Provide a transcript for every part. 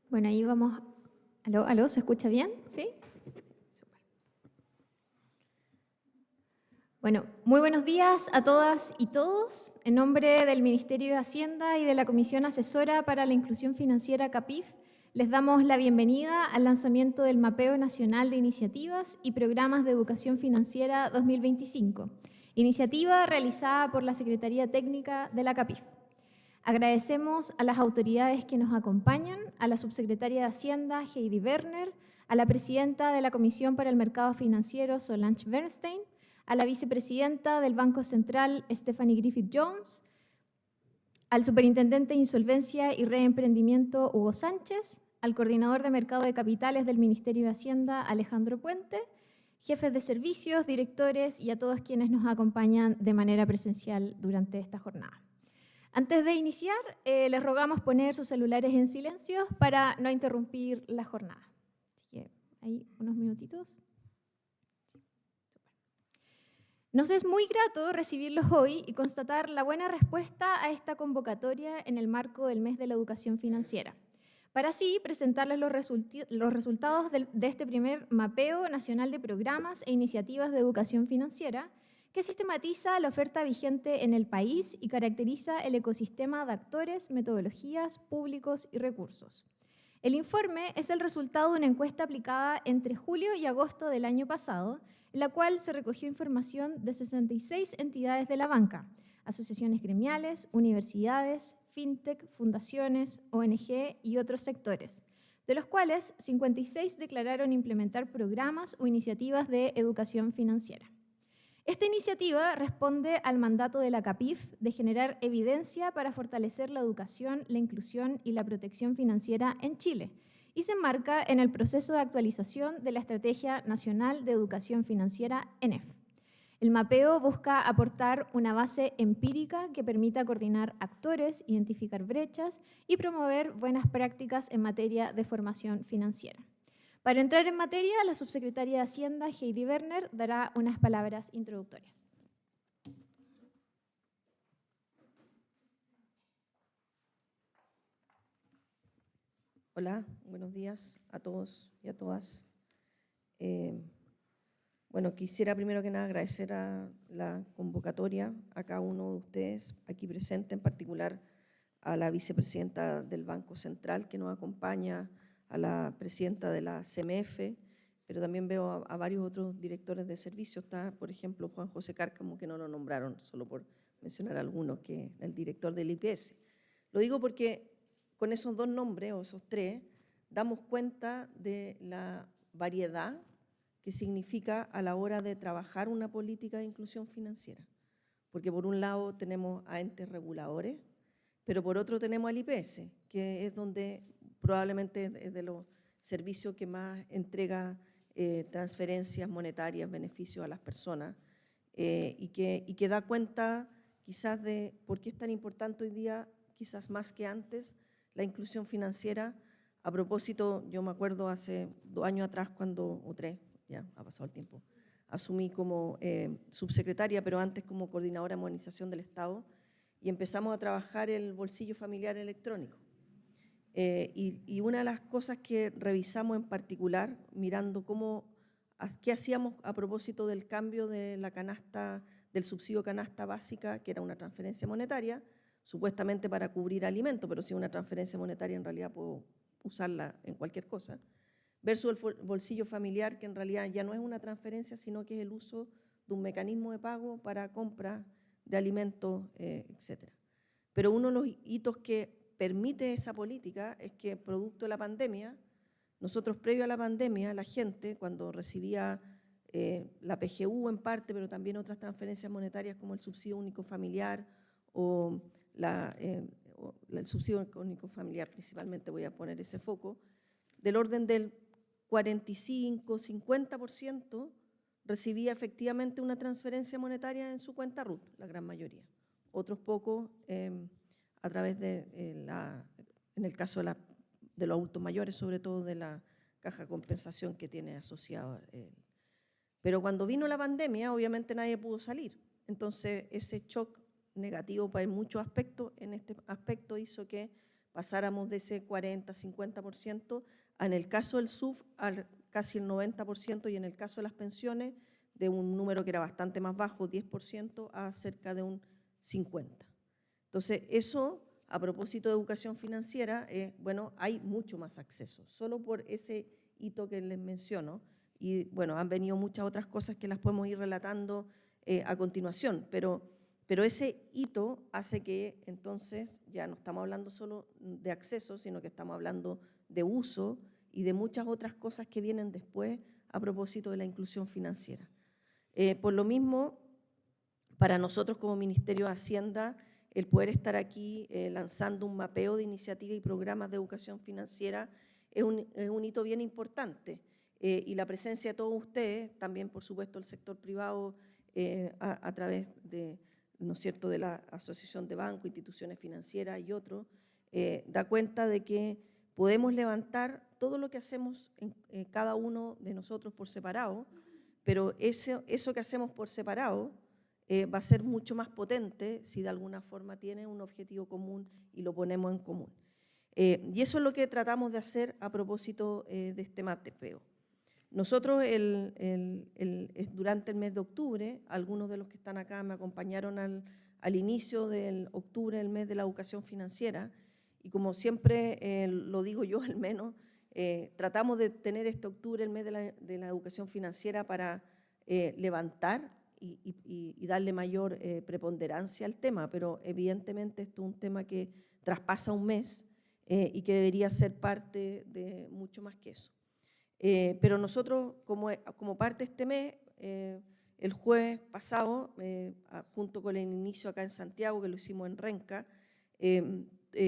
Bueno, ahí vamos. ¿Aló? ¿Aló? ¿Se escucha bien? ¿Sí? Súper. Bueno, muy buenos días a todas y todos. En nombre del Ministerio de Hacienda y de la Comisión Asesora para la Inclusión Financiera CAPIF, les damos la bienvenida al lanzamiento del Mapeo Nacional de Iniciativas y Programas de Educación Financiera 2025, iniciativa realizada por la Secretaría Técnica de la CAPIF. Agradecemos a las autoridades que nos acompañan, a la subsecretaria de Hacienda, Heidi Werner, a la presidenta de la Comisión para el Mercado Financiero, Solange Bernstein, a la vicepresidenta del Banco Central, Stephanie Griffith-Jones, al superintendente de Insolvencia y Reemprendimiento, Hugo Sánchez, al coordinador de Mercado de Capitales del Ministerio de Hacienda, Alejandro Puente, jefes de servicios, directores y a todos quienes nos acompañan de manera presencial durante esta jornada. Antes de iniciar, les rogamos poner sus celulares en silencio para no interrumpir la jornada. Así que ahí unos minutitos. Nos es muy grato recibirlos hoy y constatar la buena respuesta a esta convocatoria en el marco del mes de la educación financiera, para así presentarles los resultados de este primer mapeo nacional de programas e iniciativas de educación financiera que sistematiza la oferta vigente en el país y caracteriza el ecosistema de actores, metodologías, públicos y recursos. El informe es el resultado de una encuesta aplicada entre julio y agosto del año pasado, en la cual se recogió información de 66 entidades de la banca, asociaciones gremiales, universidades, fintech, fundaciones, ONG y otros sectores, de los cuales 56 declararon implementar programas o iniciativas de educación financiera. Esta iniciativa responde al mandato de la CAPIF de generar evidencia para fortalecer la educación, la inclusión y la protección financiera en Chile y se enmarca en el proceso de actualización de la Estrategia Nacional de Educación Financiera, ENEF. El mapeo busca aportar una base empírica que permita coordinar actores, identificar brechas y promover buenas prácticas en materia de formación financiera. Para entrar en materia, la subsecretaria de Hacienda, Heidi Werner, dará unas palabras introductorias. Hola, buenos días a todos y a todas. Bueno, quisiera primero que nada agradecer a la convocatoria a cada uno de ustedes aquí presente, en particular a la vicepresidenta del Banco Central que nos acompaña, a la presidenta de la CMF, pero también veo a varios otros directores de servicios. Está, por ejemplo, Juan José Cárcamo, que no lo nombraron, solo por mencionar algunos, que es el director del IPS. Lo digo porque con esos dos nombres, o esos tres, damos cuenta de la variedad que significa a la hora de trabajar una política de inclusión financiera. Porque por un lado tenemos a entes reguladores, pero por otro tenemos al IPS, que es donde probablemente es de los servicios que más entrega transferencias monetarias, beneficios a las personas, y que da cuenta quizás de por qué es tan importante hoy día, quizás más que antes, la inclusión financiera. A propósito, yo me acuerdo hace 2 años atrás, o 3, ya ha pasado el tiempo, asumí como subsecretaria, pero antes como coordinadora de modernización del Estado, y empezamos a trabajar el bolsillo familiar electrónico. Y una de las cosas que revisamos en particular, mirando qué hacíamos a propósito del cambio de la canasta, del subsidio canasta básica, que era una transferencia monetaria, supuestamente para cubrir alimentos, pero si es una transferencia monetaria en realidad puedo usarla en cualquier cosa, versus el bolsillo familiar, que en realidad ya no es una transferencia, sino que es el uso de un mecanismo de pago para compra de alimentos, etc. Pero uno de los hitos que permite esa política es que, producto de la pandemia, nosotros previo a la pandemia, la gente cuando recibía la PGU en parte, pero también otras transferencias monetarias como el subsidio único familiar o el subsidio único familiar, principalmente voy a poner ese foco, del orden del 45-50% recibía efectivamente una transferencia monetaria en su cuenta RUT, la gran mayoría. Otros pocos a través de, en el caso de los adultos mayores, sobre todo de la caja de compensación que tiene asociado. Pero cuando vino la pandemia, obviamente nadie pudo salir. Entonces, ese shock negativo para muchos aspectos, en este aspecto hizo que pasáramos de ese 40-50%, en el caso del SUF, al casi el 90%, y en el caso de las pensiones, de un número que era bastante más bajo, 10%, a cerca de un 50%. Entonces, eso, a propósito de educación financiera, bueno, hay mucho más acceso, solo por ese hito que les menciono. Y bueno, han venido muchas otras cosas que las podemos ir relatando a continuación, pero ese hito hace que entonces ya no estamos hablando solo de acceso, sino que estamos hablando de uso y de muchas otras cosas que vienen después a propósito de la inclusión financiera. Por lo mismo, para nosotros como Ministerio de Hacienda, el poder estar aquí lanzando un mapeo de iniciativas y programas de educación financiera es un hito bien importante. Y la presencia de todos ustedes, también por supuesto el sector privado a través de, ¿no es cierto?, de la Asociación de Bancos, Instituciones Financieras y otros, da cuenta de que podemos levantar todo lo que hacemos en cada uno de nosotros por separado, pero eso que hacemos por separado va a ser mucho más potente si de alguna forma tiene un objetivo común y lo ponemos en común. Y eso es lo que tratamos de hacer a propósito de este mapeo. Nosotros durante el mes de octubre, algunos de los que están acá me acompañaron al inicio del octubre, el mes de la educación financiera, y como siempre lo digo yo al menos, tratamos de tener este octubre, el mes de la educación financiera, para levantar y darle mayor preponderancia al tema, pero evidentemente esto es un tema que traspasa un mes y que debería ser parte de mucho más que eso. Pero nosotros, como parte de este mes, el jueves pasado, junto con el inicio acá en Santiago, que lo hicimos en Renca,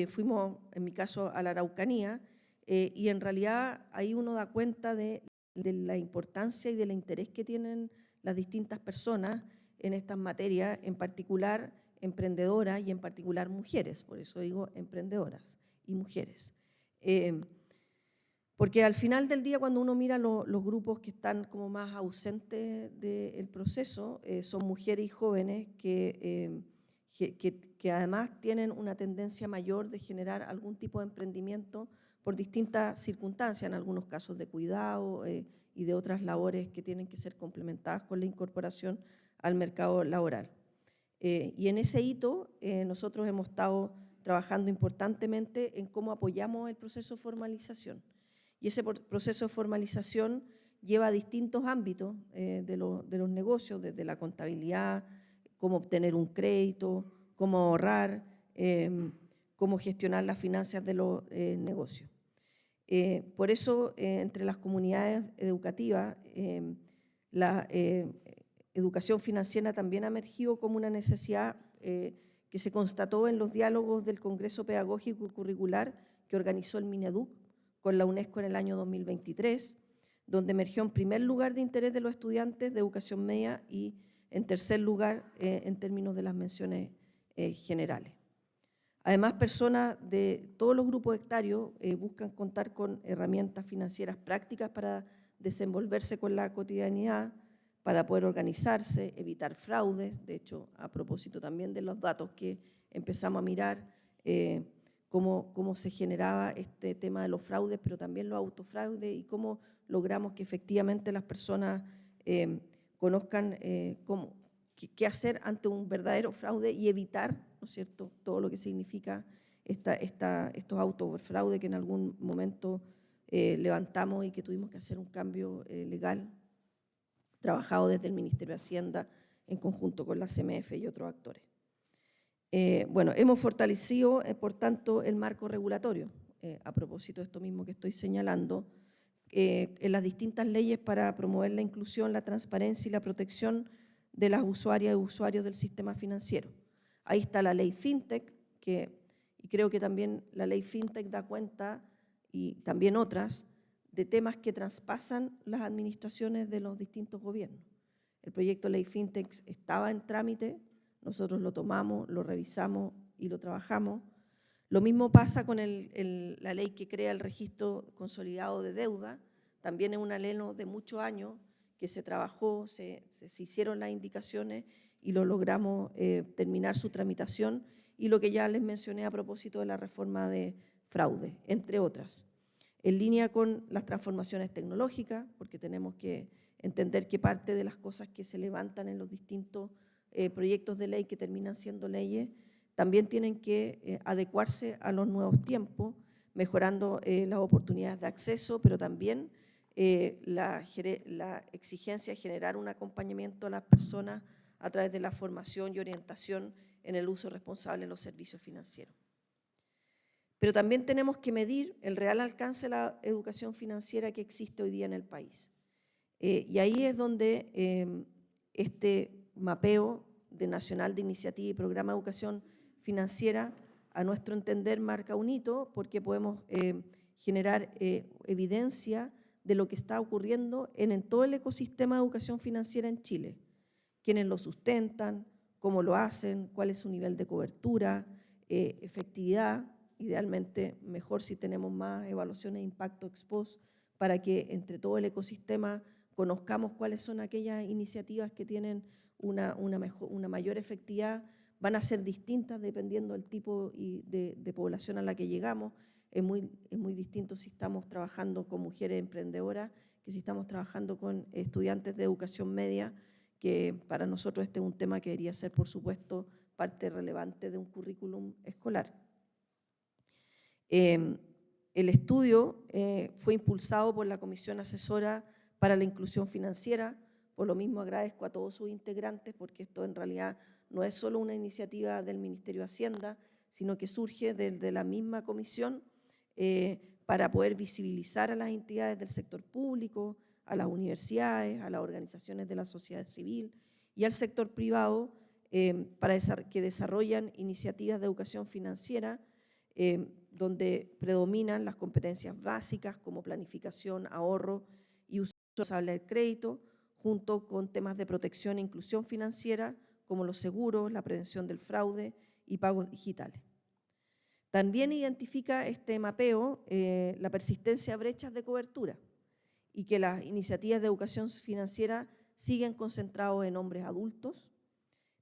fuimos, en mi caso, a la Araucanía, y en realidad ahí uno da cuenta de la importancia y del interés que tienen las distintas personas en estas materias, en particular emprendedoras y en particular mujeres, por eso digo emprendedoras y mujeres. Porque al final del día, cuando uno mira los grupos que están como más ausentes del proceso, son mujeres y jóvenes que además tienen una tendencia mayor de generar algún tipo de emprendimiento por distintas circunstancias, en algunos casos de cuidado y de otras labores que tienen que ser complementadas con la incorporación al mercado laboral. Y en ese hito nosotros hemos estado trabajando importantemente en cómo apoyamos el proceso de formalización. Y ese proceso de formalización lleva a distintos ámbitos de los negocios, desde la contabilidad, cómo obtener un crédito, cómo ahorrar, cómo gestionar las finanzas de los negocios. Por eso, entre las comunidades educativas, la educación financiera también ha emergido como una necesidad que se constató en los diálogos del Congreso Pedagógico y Curricular que organizó el Mineduc con la UNESCO en el año 2023, donde emergió en primer lugar de interés de los estudiantes de educación media y en tercer lugar en términos de las menciones generales. Además, personas de todos los grupos etarios buscan contar con herramientas financieras prácticas para desenvolverse con la cotidianidad, para poder organizarse, evitar fraudes. De hecho, a propósito también de los datos que empezamos a mirar, cómo se generaba este tema de los fraudes, pero también los autofraudes, y cómo logramos que efectivamente las personas conozcan qué hacer ante un verdadero fraude y evitar, ¿no es cierto?, todo lo que significa estos autofraudes que en algún momento levantamos y que tuvimos que hacer un cambio legal trabajado desde el Ministerio de Hacienda en conjunto con la CMF y otros actores. Bueno, hemos fortalecido, por tanto, el marco regulatorio, a propósito de esto mismo que estoy señalando, en las distintas leyes para promover la inclusión, la transparencia y la protección de las usuarias y usuarios del sistema financiero. Ahí está la ley FinTech, y creo que también la ley FinTech da cuenta, y también otras, de temas que traspasan las administraciones de los distintos gobiernos. El proyecto de ley FinTech estaba en trámite, nosotros lo tomamos, lo revisamos y lo trabajamos. Lo mismo pasa con la ley que crea el registro consolidado de deuda, también es una ley de muchos años que se trabajó, se hicieron las indicaciones y lo logramos terminar su tramitación, y lo que ya les mencioné a propósito de la reforma de fraude, entre otras. En línea con las transformaciones tecnológicas, porque tenemos que entender que parte de las cosas que se levantan en los distintos proyectos de ley que terminan siendo leyes, también tienen que adecuarse a los nuevos tiempos, mejorando las oportunidades de acceso, pero también la exigencia de generar un acompañamiento a las personas a través de la formación y orientación en el uso responsable de los servicios financieros. Pero también tenemos que medir el real alcance de la educación financiera que existe hoy día en el país. Y ahí es donde este mapeo nacional de iniciativa y programa de educación financiera, a nuestro entender, marca un hito, porque podemos generar evidencia de lo que está ocurriendo en todo el ecosistema de educación financiera en Chile. Quiénes lo sustentan, cómo lo hacen, cuál es su nivel de cobertura, efectividad. Idealmente mejor si tenemos más evaluaciones de impacto ex post para que entre todo el ecosistema conozcamos cuáles son aquellas iniciativas que tienen una mayor efectividad. Van a ser distintas dependiendo del tipo de población a la que llegamos. Es muy distinto si estamos trabajando con mujeres emprendedoras que si estamos trabajando con estudiantes de educación media, que para nosotros este es un tema que debería ser, por supuesto, parte relevante de un currículum escolar. El estudio fue impulsado por la Comisión Asesora para la Inclusión Financiera. Por lo mismo agradezco a todos sus integrantes, porque esto en realidad no es solo una iniciativa del Ministerio de Hacienda, sino que surge de la misma comisión para poder visibilizar a las entidades del sector público, a las universidades, a las organizaciones de la sociedad civil y al sector privado para que desarrollan iniciativas de educación financiera donde predominan las competencias básicas como planificación, ahorro y uso responsable del crédito, junto con temas de protección e inclusión financiera como los seguros, la prevención del fraude y pagos digitales. También identifica este mapeo la persistencia de brechas de cobertura y que las iniciativas de educación financiera siguen concentradas en hombres adultos,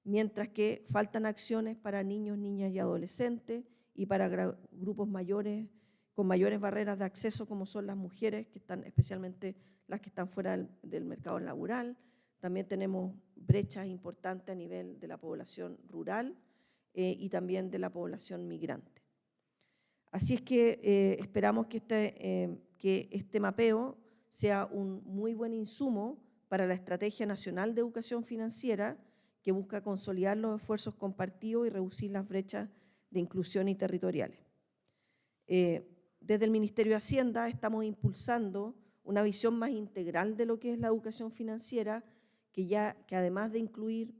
mientras que faltan acciones para niños, niñas y adolescentes y para grupos mayores con mayores barreras de acceso como son las mujeres, que están especialmente las que están fuera del mercado laboral. También tenemos brechas importantes a nivel de la población rural y también de la población migrante. Así es que esperamos que este mapeo sea un muy buen insumo para la Estrategia Nacional de Educación Financiera que busca consolidar los esfuerzos compartidos y reducir las brechas de inclusión y territoriales. Desde el Ministerio de Hacienda estamos impulsando una visión más integral de lo que es la educación financiera, que además de incluir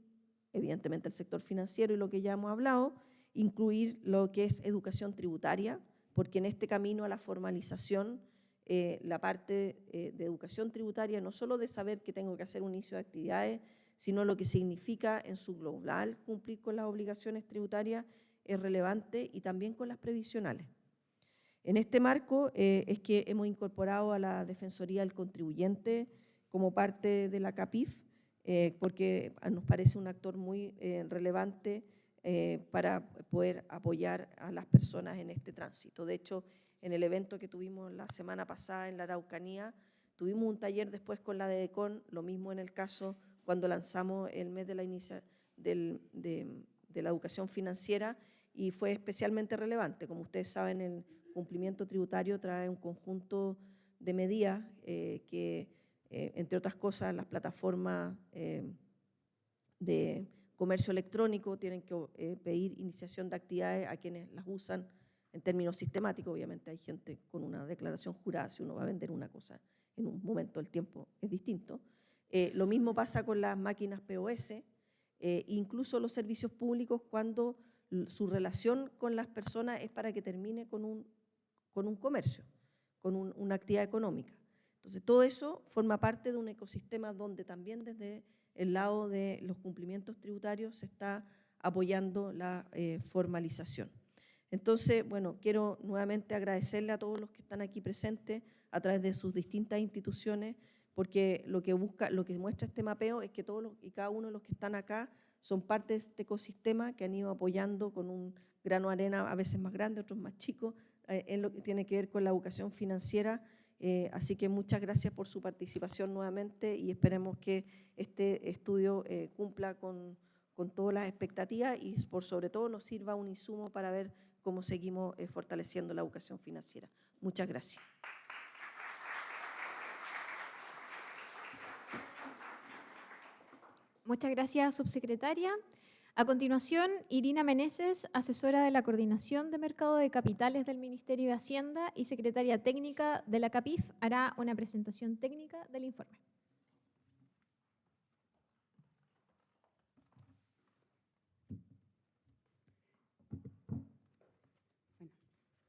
evidentemente el sector financiero y lo que ya hemos hablado, incluir lo que es educación tributaria, porque en este camino a la formalización, la parte de educación tributaria, no solo de saber que tengo que hacer un inicio de actividades, sino lo que significa en su global cumplir con las obligaciones tributarias es relevante y también con las previsionales. En este marco es que hemos incorporado a la Defensoría del Contribuyente como parte de la CAPIF, porque nos parece un actor muy relevante para poder apoyar a las personas en este tránsito. De hecho, en el evento que tuvimos la semana pasada en la Araucanía, tuvimos un taller después con la DEDECON, lo mismo en el caso cuando lanzamos el mes de la educación financiera, y fue especialmente relevante. Como ustedes saben, el cumplimiento tributario trae un conjunto de medidas que, entre otras cosas, las plataformas de comercio electrónico tienen que pedir iniciación de actividades a quienes las usan en términos sistemáticos. Obviamente hay gente con una declaración jurada, si uno va a vender una cosa en un momento del tiempo es distinto. Lo mismo pasa con las máquinas POS, incluso los servicios públicos cuando su relación con las personas es para que termine con un comercio, con una actividad económica. Entonces, todo eso forma parte de un ecosistema donde también desde el lado de los cumplimientos tributarios se está apoyando la formalización. Entonces, bueno, quiero nuevamente agradecerle a todos los que están aquí presentes a través de sus distintas instituciones, porque lo que muestra este mapeo es que todos y cada uno de los que están acá son parte de este ecosistema que han ido apoyando con un grano de arena, a veces más grande, otros más chicos, en lo que tiene que ver con la educación financiera. Así que muchas gracias por su participación nuevamente y esperemos que este estudio cumpla con todas las expectativas y por sobre todo nos sirva un insumo para ver cómo seguimos fortaleciendo la educación financiera. Muchas gracias. Muchas gracias, subsecretaria. A continuación, Irina Meneses, asesora de la Coordinación de Mercado de Capitales del Ministerio de Hacienda y secretaria técnica de la CAPIF, hará una presentación técnica del informe.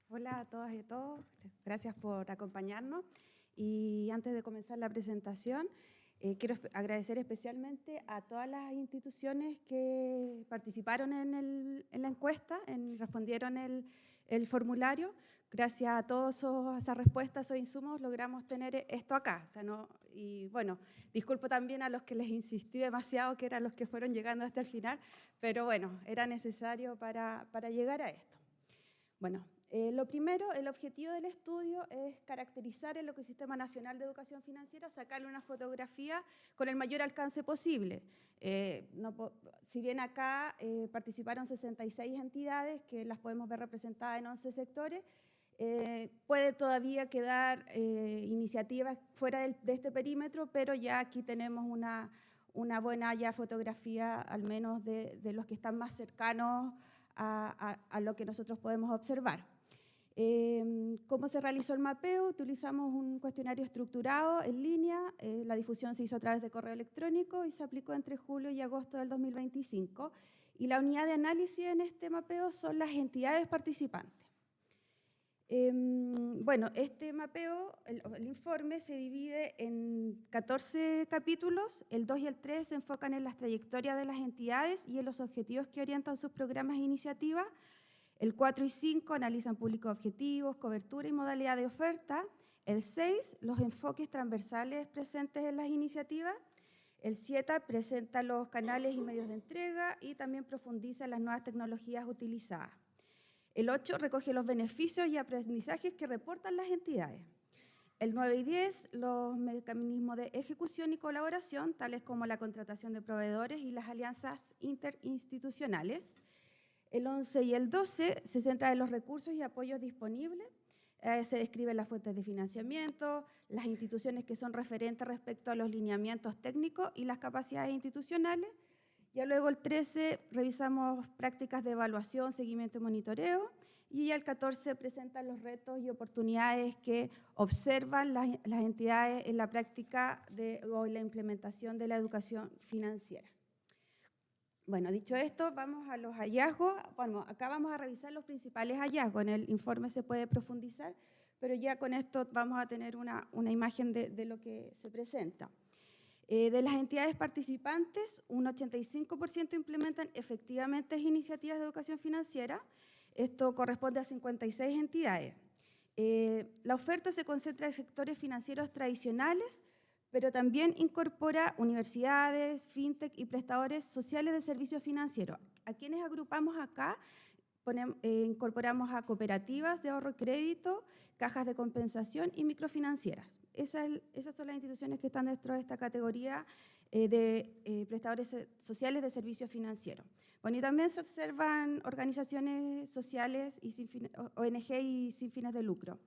Hola a todas y a todos, gracias por acompañarnos. Y antes de comenzar la presentación, quiero agradecer especialmente a todas las instituciones que participaron en la encuesta, respondieron el formulario. Gracias a todas esas respuestas o insumos logramos tener esto acá. O sea, y bueno, disculpo también a los que les insistí demasiado, que eran los que fueron llegando hasta el final, pero bueno, era necesario para llegar a esto. Bueno, lo primero, el objetivo del estudio es caracterizar el Ecosistema Nacional de Educación Financiera, sacarle una fotografía con el mayor alcance posible. Si bien acá participaron 66 entidades, que las podemos ver representadas en 11 sectores, puede todavía quedar iniciativas fuera de este perímetro, pero ya aquí tenemos una buena ya fotografía, al menos de los que están más cercanos a lo que nosotros podemos observar. ¿Cómo se realizó el mapeo? Utilizamos un cuestionario estructurado en línea, la difusión se hizo a través de correo electrónico y se aplicó entre julio y agosto del 2025. Y la unidad de análisis en este mapeo son las entidades participantes. Bueno, este mapeo, el informe se divide en 14 capítulos, el 2 y el 3 se enfocan en las trayectorias de las entidades y en los objetivos que orientan sus programas e iniciativas. El 4 y 5 analizan públicos objetivos, cobertura y modalidad de oferta. El 6, los enfoques transversales presentes en las iniciativas. El 7 presenta los canales y medios de entrega y también profundiza en las nuevas tecnologías utilizadas. El 8 recoge los beneficios y aprendizajes que reportan las entidades. El 9 y 10, los mecanismos de ejecución y colaboración, tales como la contratación de proveedores y las alianzas interinstitucionales. El 11 y el 12 se centran en los recursos y apoyos disponibles. Se describen las fuentes de financiamiento, las instituciones que son referentes respecto a los lineamientos técnicos y las capacidades institucionales. Ya luego el 13 revisamos prácticas de evaluación, seguimiento y monitoreo. Y ya el 14 presentan los retos y oportunidades que observan las entidades en la práctica o en la implementación de la educación financiera. Bueno, dicho esto, vamos a los hallazgos. Bueno, acá vamos a revisar los principales hallazgos. En el informe se puede profundizar, pero ya con esto vamos a tener una imagen de lo que se presenta. De las entidades participantes, un 85% implementan efectivamente iniciativas de educación financiera. Esto corresponde a 56 entidades. La oferta se concentra en sectores financieros tradicionales, pero también incorpora universidades, fintech y prestadores sociales de servicios financieros. ¿A quiénes agrupamos acá? Incorporamos a cooperativas de ahorro y crédito, cajas de compensación y microfinancieras. Esas son las instituciones que están dentro de esta categoría de prestadores sociales de servicios financieros. Bueno, y también se observan organizaciones sociales, y ONG y sin fines de lucro.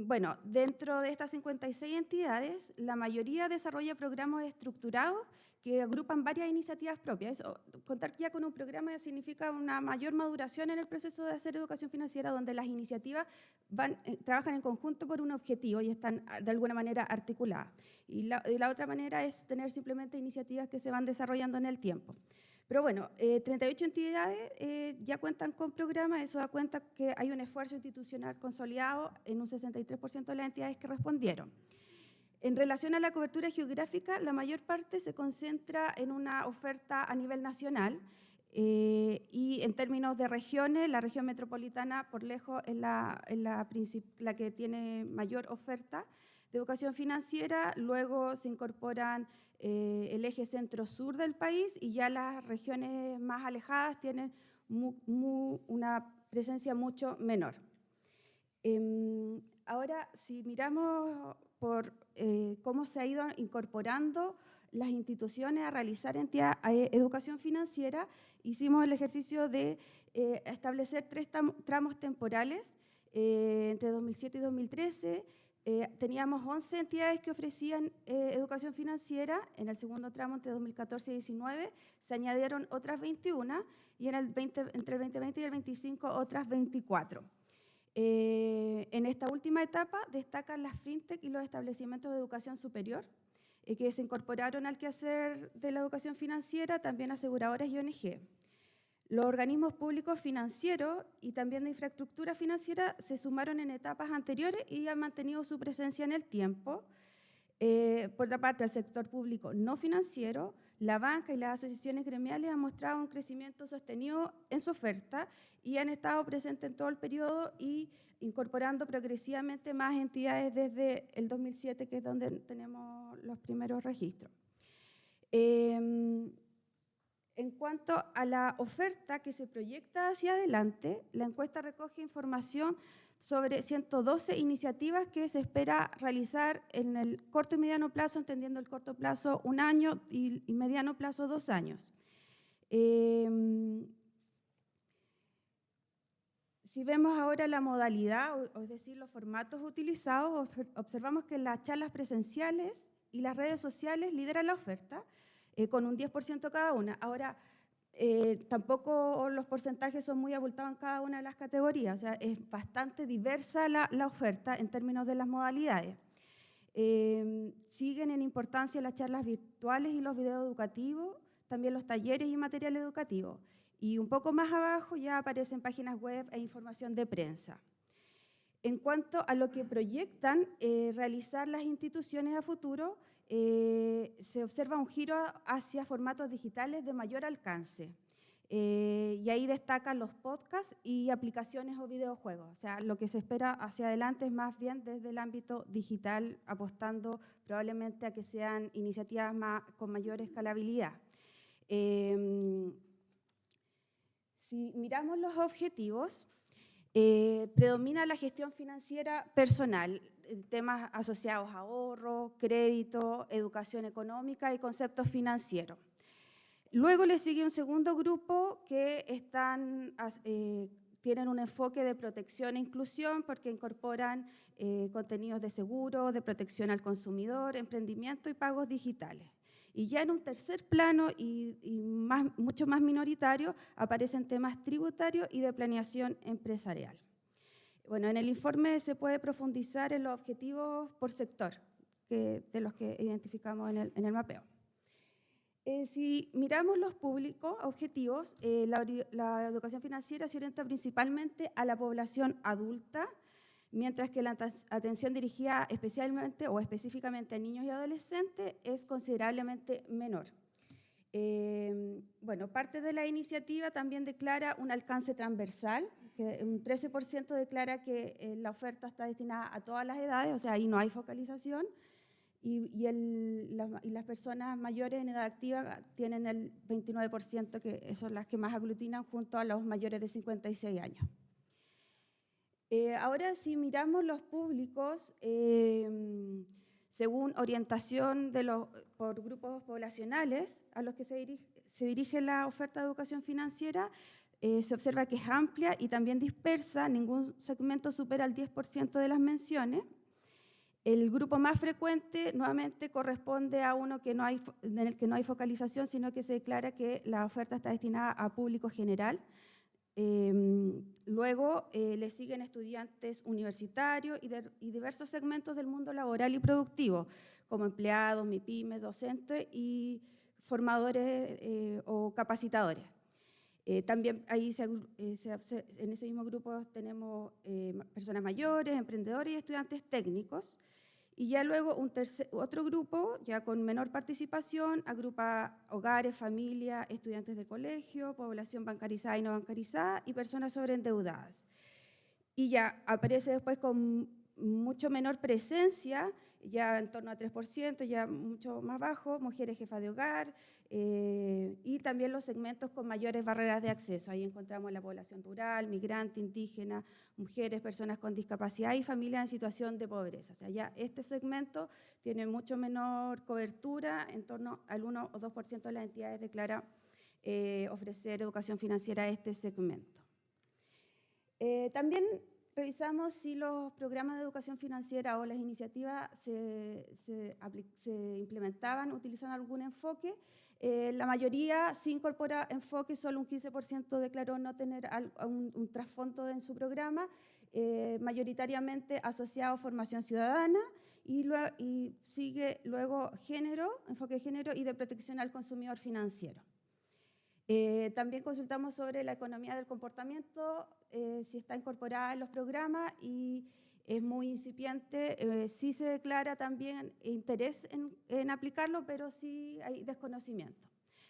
Bueno, dentro de estas 56 entidades, la mayoría desarrolla programas estructurados que agrupan varias iniciativas propias. Contar ya con un programa ya significa una mayor maduración en el proceso de hacer educación financiera, donde las iniciativas trabajan en conjunto por un objetivo y están de alguna manera articuladas. Y la otra manera es tener simplemente iniciativas que se van desarrollando en el tiempo. Pero bueno, 38 entidades ya cuentan con programas, eso da cuenta que hay un esfuerzo institucional consolidado en un 63% de las entidades que respondieron. En relación a la cobertura geográfica, la mayor parte se concentra en una oferta a nivel nacional y en términos de regiones, la región metropolitana por lejos es la que tiene mayor oferta de educación financiera. Luego se incorporan el eje centro-sur del país y ya las regiones más alejadas tienen una presencia mucho menor. Ahora, si miramos por cómo se ha ido incorporando las instituciones a realizar educación financiera, hicimos el ejercicio de establecer 3 tramos temporales entre 2007 y 2013. Teníamos 11 entidades que ofrecían educación financiera. En el segundo tramo, entre 2014 y 2019, se añadieron otras 21 y entre el 2020 y el 2025 otras 24. En esta última etapa destacan las fintech y los establecimientos de educación superior que se incorporaron al quehacer de la educación financiera, también aseguradoras y ONG. Los organismos públicos financieros y también de infraestructura financiera se sumaron en etapas anteriores y han mantenido su presencia en el tiempo. Por otra parte, el sector público no financiero, la banca y las asociaciones gremiales han mostrado un crecimiento sostenido en su oferta y han estado presentes en todo el periodo y incorporando progresivamente más entidades desde el 2007, que es donde tenemos los primeros registros. En cuanto a la oferta que se proyecta hacia adelante, la encuesta recoge información sobre 112 iniciativas que se espera realizar en el corto y mediano plazo, entendiendo el corto plazo 1 año y mediano plazo 2 años. Si vemos ahora la modalidad, es decir, los formatos utilizados, observamos que las charlas presenciales y las redes sociales lideran la oferta, con un 10% cada una. Ahora, tampoco los porcentajes son muy abultados en cada una de las categorías, o sea, es bastante diversa la oferta en términos de las modalidades. Siguen en importancia las charlas virtuales y los videos educativos, también los talleres y material educativo. Y un poco más abajo ya aparecen páginas web e información de prensa. En cuanto a lo que proyectan realizar las instituciones a futuro, se observa un giro hacia formatos digitales de mayor alcance. Y ahí destacan los podcasts y aplicaciones o videojuegos. O sea, lo que se espera hacia adelante es más bien desde el ámbito digital, apostando probablemente a que sean iniciativas con mayor escalabilidad. Si miramos los objetivos, predomina la gestión financiera personal, temas asociados a ahorro, crédito, educación económica y conceptos financieros. Luego le sigue un segundo grupo que tienen un enfoque de protección e inclusión porque incorporan contenidos de seguro, de protección al consumidor, emprendimiento y pagos digitales. Y ya en un tercer plano y mucho más minoritario aparecen temas tributarios y de planeación empresarial. Bueno, en el informe se puede profundizar en los objetivos por sector, de los que identificamos en el mapeo. Si miramos los públicos objetivos, la educación financiera se orienta principalmente a la población adulta, mientras que la atención dirigida especialmente o específicamente a niños y adolescentes es considerablemente menor. Bueno, parte de la iniciativa también declara un alcance transversal, que un 13% declara que la oferta está destinada a todas las edades, o sea, ahí no hay focalización, y las personas mayores en edad activa tienen el 29%, que son las que más aglutinan junto a los mayores de 56 años. Ahora, si miramos los públicos, según orientación por grupos poblacionales a los que se dirige la oferta de educación financiera, se observa que es amplia y también dispersa, ningún segmento supera el 10% de las menciones. El grupo más frecuente nuevamente corresponde a uno en el que no hay focalización, sino que se declara que la oferta está destinada a público general. Luego le siguen estudiantes universitarios y diversos segmentos del mundo laboral y productivo, como empleados, MIPYMES, docentes y formadores o capacitadores. También ahí en ese mismo grupo tenemos personas mayores, emprendedores y estudiantes técnicos. Y ya luego otro grupo, ya con menor participación, agrupa hogares, familias, estudiantes de colegio, población bancarizada y no bancarizada y personas sobreendeudadas. Y ya aparece después con mucho menor presencia ya en torno a 3%, ya mucho más bajo, mujeres jefas de hogar, y también los segmentos con mayores barreras de acceso. Ahí encontramos la población rural, migrante, indígena, mujeres, personas con discapacidad y familias en situación de pobreza. O sea, ya este segmento tiene mucho menor cobertura, en torno al 1 o 2% de las entidades declara ofrecer educación financiera a este segmento. También revisamos si los programas de educación financiera o las iniciativas se implementaban utilizando algún enfoque. La mayoría sí incorpora enfoque, solo un 15% declaró no tener un trasfondo en su programa, mayoritariamente asociado a formación ciudadana, y sigue luego género, enfoque de género y de protección al consumidor financiero. También consultamos sobre la economía del comportamiento, si está incorporada en los programas, y es muy incipiente. Sí se declara también interés en aplicarlo, pero sí hay desconocimiento.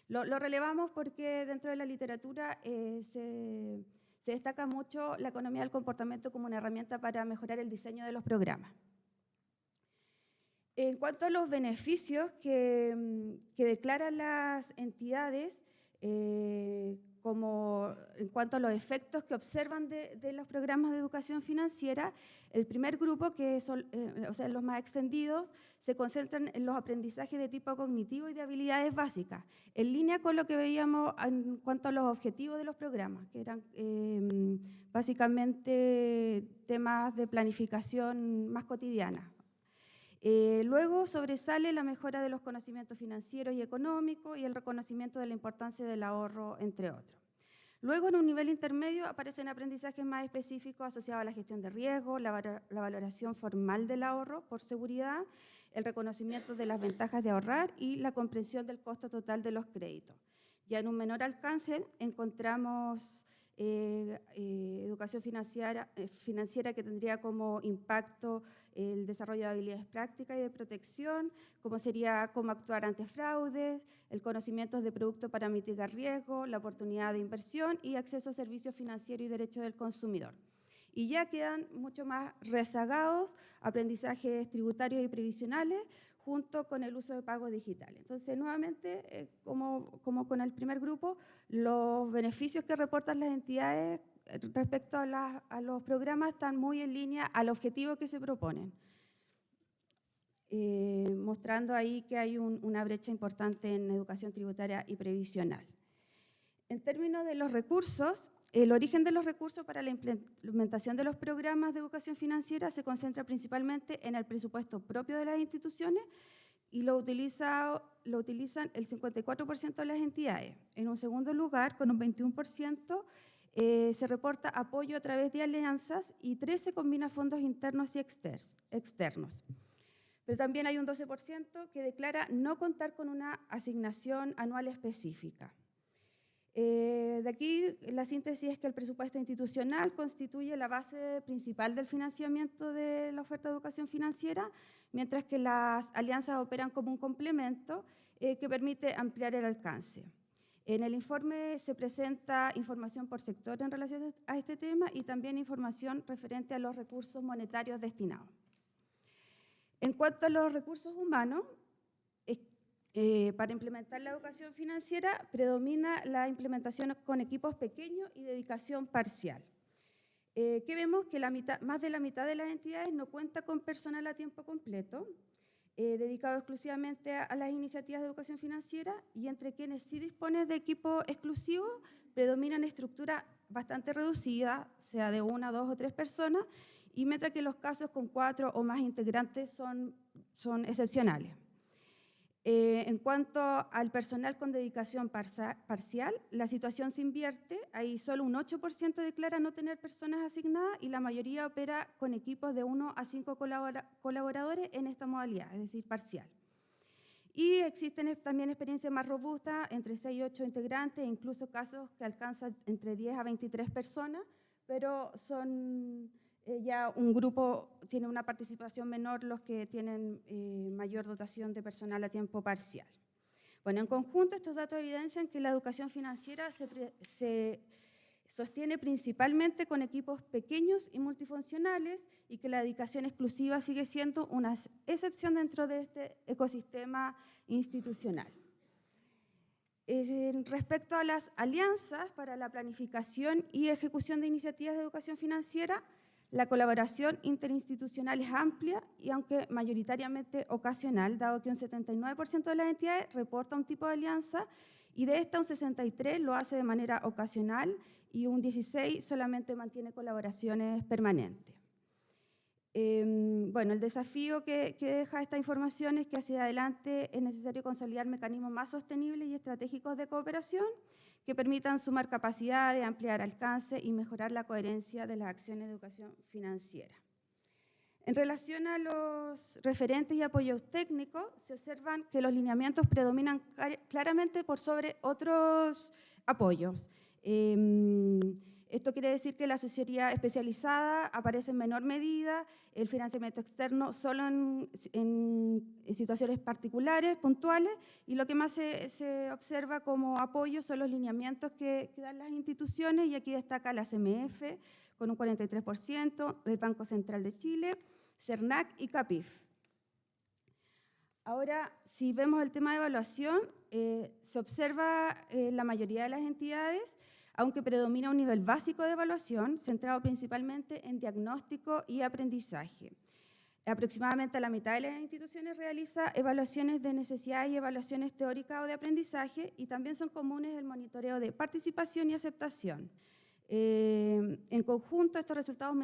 Lo relevamos porque dentro de la literatura se destaca mucho la economía del comportamiento como una herramienta para mejorar el diseño de los programas. En cuanto a los beneficios que declaran las entidades, como en cuanto a los efectos que observan de los programas de educación financiera, el primer grupo, que son los más extendidos, se concentran en los aprendizajes de tipo cognitivo y de habilidades básicas, en línea con lo que veíamos en cuanto a los objetivos de los programas, que eran básicamente temas de planificación más cotidiana. Luego sobresale la mejora de los conocimientos financieros y económicos y el reconocimiento de la importancia del ahorro, entre otros. Luego, en un nivel intermedio, aparecen aprendizajes más específicos asociados a la gestión de riesgo, la valoración formal del ahorro por seguridad, el reconocimiento de las ventajas de ahorrar y la comprensión del costo total de los créditos. Ya en un menor alcance encontramos educación financiera que tendría como impacto el desarrollo de habilidades prácticas y de protección, como sería cómo actuar ante fraudes, el conocimiento de productos para mitigar riesgo, la oportunidad de inversión y acceso a servicios financieros y derechos del consumidor. Y ya quedan mucho más rezagados aprendizajes tributarios y previsionales, junto con el uso de pagos digitales. Entonces, nuevamente, como con el primer grupo, los beneficios que reportan las entidades respecto a los programas están muy en línea al objetivo que se proponen, mostrando ahí que hay una brecha importante en educación tributaria y previsional. En términos de los recursos, el origen de los recursos para la implementación de los programas de educación financiera se concentra principalmente en el presupuesto propio de las instituciones, y lo utilizan el 54% de las entidades. En un segundo lugar, con un 21%, se reporta apoyo a través de alianzas, y 13% combina fondos internos y externos. Pero también hay un 12% que declara no contar con una asignación anual específica. De aquí la síntesis es que el presupuesto institucional constituye la base principal del financiamiento de la oferta de educación financiera, mientras que las alianzas operan como un complemento que permite ampliar el alcance. En el informe se presenta información por sector en relación a este tema, y también información referente a los recursos monetarios destinados. En cuanto a los recursos humanos, para implementar la educación financiera predomina la implementación con equipos pequeños y dedicación parcial. Que vemos que más de la mitad de las entidades no cuenta con personal a tiempo completo, dedicado exclusivamente a las iniciativas de educación financiera, y entre quienes sí disponen de equipo exclusivo predominan estructuras bastante reducidas, sea de 1, 2 o 3 personas, y mientras que los casos con 4 o más integrantes son excepcionales. En cuanto al personal con dedicación parcial, la situación se invierte. Ahí solo un 8% declara no tener personas asignadas, y la mayoría opera con equipos de 1 a 5 colaboradores en esta modalidad, es decir, parcial. Y existen también experiencias más robustas, entre 6 y 8 integrantes, e incluso casos que alcanzan entre 10 a 23 personas, pero son ya un grupo, tiene una participación menor los que tienen mayor dotación de personal a tiempo parcial. Bueno, en conjunto estos datos evidencian que la educación financiera se Sostiene principalmente con equipos pequeños y multifuncionales y que la dedicación exclusiva sigue siendo una excepción dentro de este ecosistema institucional. Respecto a las alianzas para la planificación y ejecución de iniciativas de educación financiera, la colaboración interinstitucional es amplia y aunque mayoritariamente ocasional, dado que un 79% de las entidades reporta un tipo de alianza y de esta un 63% lo hace de manera ocasional y un 16% solamente mantiene colaboraciones permanentes. Bueno, el desafío que deja esta información es que hacia adelante es necesario consolidar mecanismos más sostenibles y estratégicos de cooperación que permitan sumar capacidades, ampliar alcance y mejorar la coherencia de las acciones de educación financiera. En relación a los referentes y apoyos técnicos, se observan que los lineamientos predominan claramente por sobre otros apoyos. Esto quiere decir que la asesoría especializada aparece en menor medida, el financiamiento externo solo en situaciones particulares, puntuales, y lo que más se observa como apoyo son los lineamientos que dan las instituciones, y aquí destaca la CMF con un 43%, el Banco Central de Chile, CERNAC y CAPIF. Ahora, si vemos el tema de evaluación, se observa la mayoría de las entidades, aunque predomina un nivel básico de evaluación, centrado principalmente en diagnóstico y aprendizaje. Aproximadamente la mitad de las instituciones realiza evaluaciones de necesidades y evaluaciones teóricas o de aprendizaje, y también son comunes el monitoreo de participación y aceptación. En conjunto, estos resultados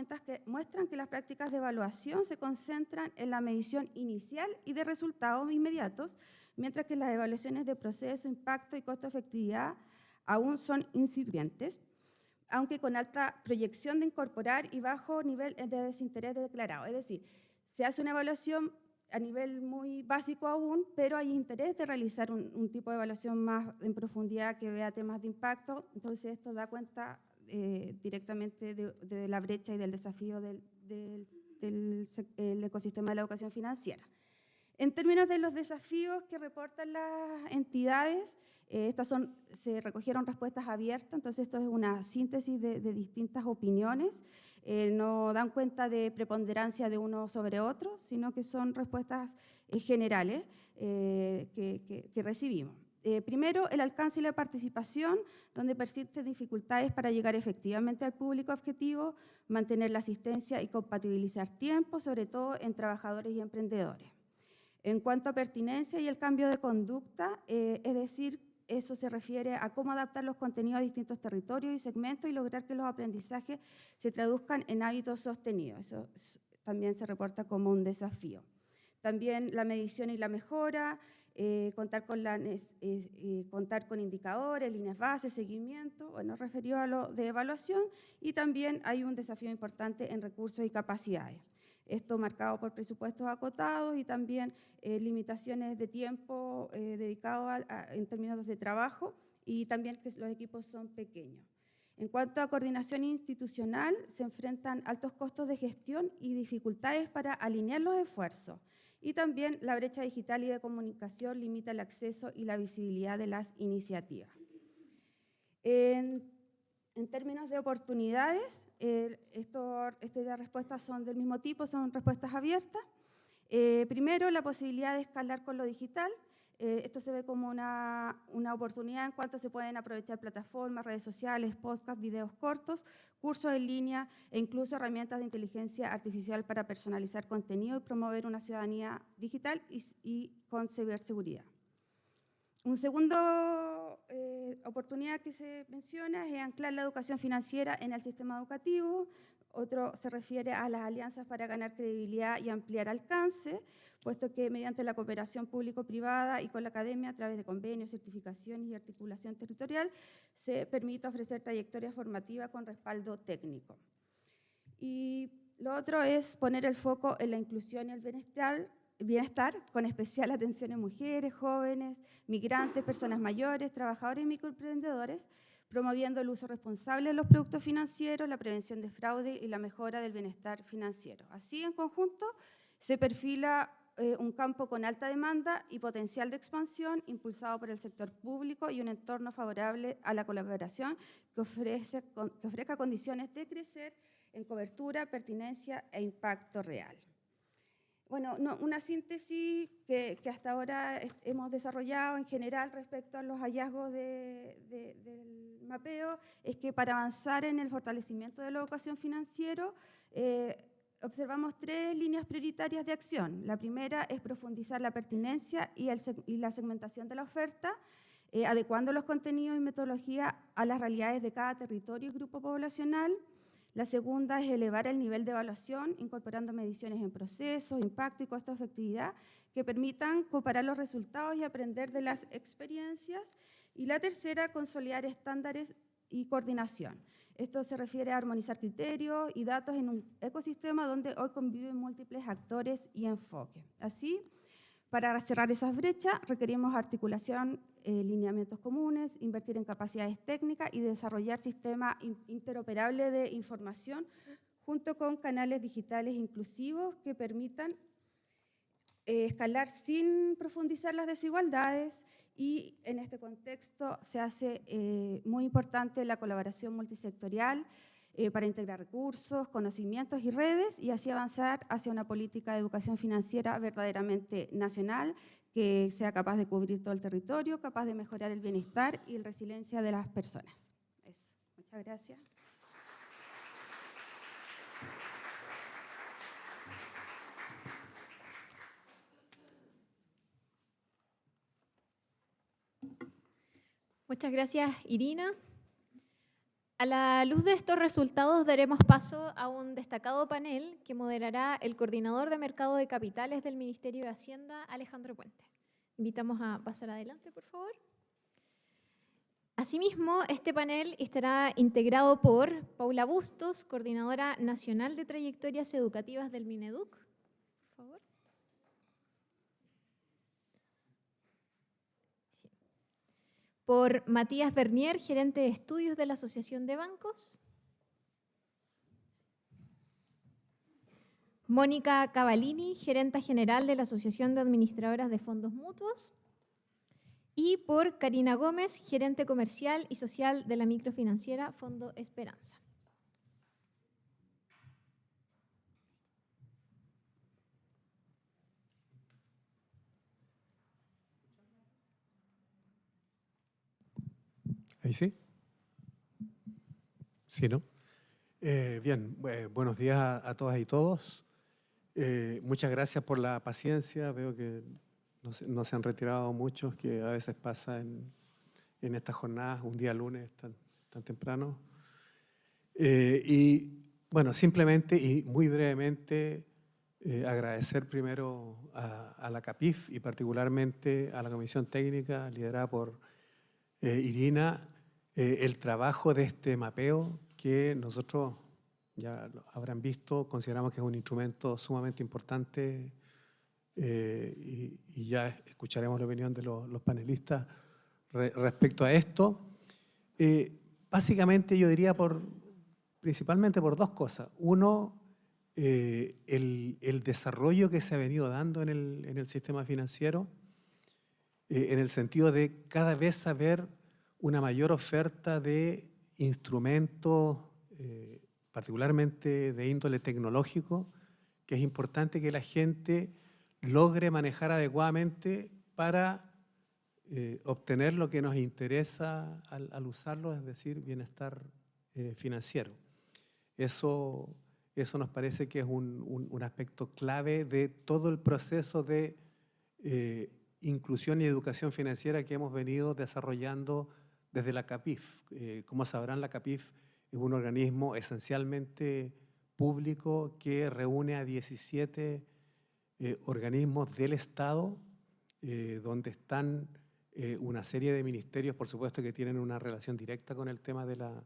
muestran que las prácticas de evaluación se concentran en la medición inicial y de resultados inmediatos, mientras que las evaluaciones de proceso, impacto y costo-efectividad aún son incipientes, aunque con alta proyección de incorporar y bajo nivel de desinterés declarado. Es decir, se hace una evaluación a nivel muy básico aún, pero hay interés de realizar un tipo de evaluación más en profundidad que vea temas de impacto. Entonces, esto da cuenta directamente de la brecha y del desafío del ecosistema de la educación financiera. En términos de los desafíos que reportan las entidades, se recogieron respuestas abiertas, entonces esto es una síntesis de distintas opiniones, no dan cuenta de preponderancia de uno sobre otro, sino que son respuestas generales que recibimos. Primero, el alcance y la participación, donde persisten dificultades para llegar efectivamente al público objetivo, mantener la asistencia y compatibilizar tiempo, sobre todo en trabajadores y emprendedores. En cuanto a pertinencia y el cambio de conducta, es decir, eso se refiere a cómo adaptar los contenidos a distintos territorios y segmentos y lograr que los aprendizajes se traduzcan en hábitos sostenidos. Eso también se reporta como un desafío. También la medición y la mejora, contar con indicadores, líneas base, seguimiento, bueno, referido a lo de evaluación, y también hay un desafío importante en recursos y capacidades. Esto marcado por presupuestos acotados y también limitaciones de tiempo dedicado en términos de trabajo, y también que los equipos son pequeños. En cuanto a coordinación institucional, se enfrentan altos costos de gestión y dificultades para alinear los esfuerzos. Y también la brecha digital y de comunicación limita el acceso y la visibilidad de las iniciativas. En términos de oportunidades, estas respuestas son del mismo tipo, son respuestas abiertas. Primero, la posibilidad de escalar con lo digital. Esto se ve como una oportunidad en cuanto se pueden aprovechar plataformas, redes sociales, podcasts, videos cortos, cursos en línea e incluso herramientas de inteligencia artificial para personalizar contenido y promover una ciudadanía digital y con ciberseguridad. Una segunda oportunidad que se menciona es anclar la educación financiera en el sistema educativo. Otro se refiere a las alianzas para ganar credibilidad y ampliar alcance, puesto que mediante la cooperación público-privada y con la academia a través de convenios, certificaciones y articulación territorial se permite ofrecer trayectorias formativas con respaldo técnico. Y lo otro es poner el foco en la inclusión y el bienestar, con especial atención en mujeres, jóvenes, migrantes, personas mayores, trabajadores y microemprendedores, promoviendo el uso responsable de los productos financieros, la prevención de fraude y la mejora del bienestar financiero. Así, en conjunto, se perfila un campo con alta demanda y potencial de expansión, impulsado por el sector público y un entorno favorable a la colaboración que ofrezca condiciones de crecer en cobertura, pertinencia e impacto real. Bueno, una síntesis que hasta ahora hemos desarrollado en general respecto a los hallazgos del mapeo es que para avanzar en el fortalecimiento de la educación financiera, observamos 3 líneas prioritarias de acción. La primera es profundizar la pertinencia y la segmentación de la oferta, adecuando los contenidos y metodología a las realidades de cada territorio y grupo poblacional. La segunda es elevar el nivel de evaluación, incorporando mediciones en procesos, impacto y costo-efectividad que permitan comparar los resultados y aprender de las experiencias. Y la tercera, consolidar estándares y coordinación. Esto se refiere a armonizar criterios y datos en un ecosistema donde hoy conviven múltiples actores y enfoques. Así, para cerrar esas brechas, requerimos articulación, lineamientos comunes, invertir en capacidades técnicas y desarrollar sistemas interoperables de información junto con canales digitales inclusivos que permitan escalar sin profundizar las desigualdades. Y en este contexto se hace muy importante la colaboración multisectorial para integrar recursos, conocimientos y redes y así avanzar hacia una política de educación financiera verdaderamente nacional que sea capaz de cubrir todo el territorio, capaz de mejorar el bienestar y la resiliencia de las personas. Eso. Muchas gracias. Muchas gracias, Irina. A la luz de estos resultados daremos paso a un destacado panel que moderará el coordinador de mercado de capitales del Ministerio de Hacienda, Alejandro Puente. Invitamos a pasar adelante, por favor. Asimismo, este panel estará integrado por Paula Bustos, coordinadora nacional de trayectorias educativas del Mineduc. Por favor. Por Matías Bernier, gerente de estudios de la Asociación de Bancos. Mónica Cavallini, gerenta general de la Asociación de Administradoras de Fondos Mutuos. Y por Karina Gómez, gerente comercial y social de la microfinanciera Fondo Esperanza. ¿Ahí sí? Sí, ¿no? Bien, buenos días a todas y todos. Muchas gracias por la paciencia. Veo que no se han retirado muchos, que a veces pasa en estas jornadas, un día lunes tan temprano. Y bueno, simplemente y muy brevemente agradecer primero a la CAPIF y particularmente a la Comisión Técnica liderada por Irina, el trabajo de este mapeo que nosotros, ya lo habrán visto, consideramos que es un instrumento sumamente importante y ya escucharemos la opinión de los panelistas respecto a esto. Básicamente yo diría principalmente por 2 cosas. Uno, el desarrollo que se ha venido dando en el sistema financiero, en el sentido de cada vez saber una mayor oferta de instrumentos, particularmente de índole tecnológico, que es importante que la gente logre manejar adecuadamente para obtener lo que nos interesa al usarlo, es decir, bienestar financiero. Eso nos parece que es un aspecto clave de todo el proceso de inclusión y educación financiera que hemos venido desarrollando desde la CAPIF. Como sabrán, la CAPIF es un organismo esencialmente público que reúne a 17 organismos del Estado, donde están una serie de ministerios, por supuesto, que tienen una relación directa con el tema de la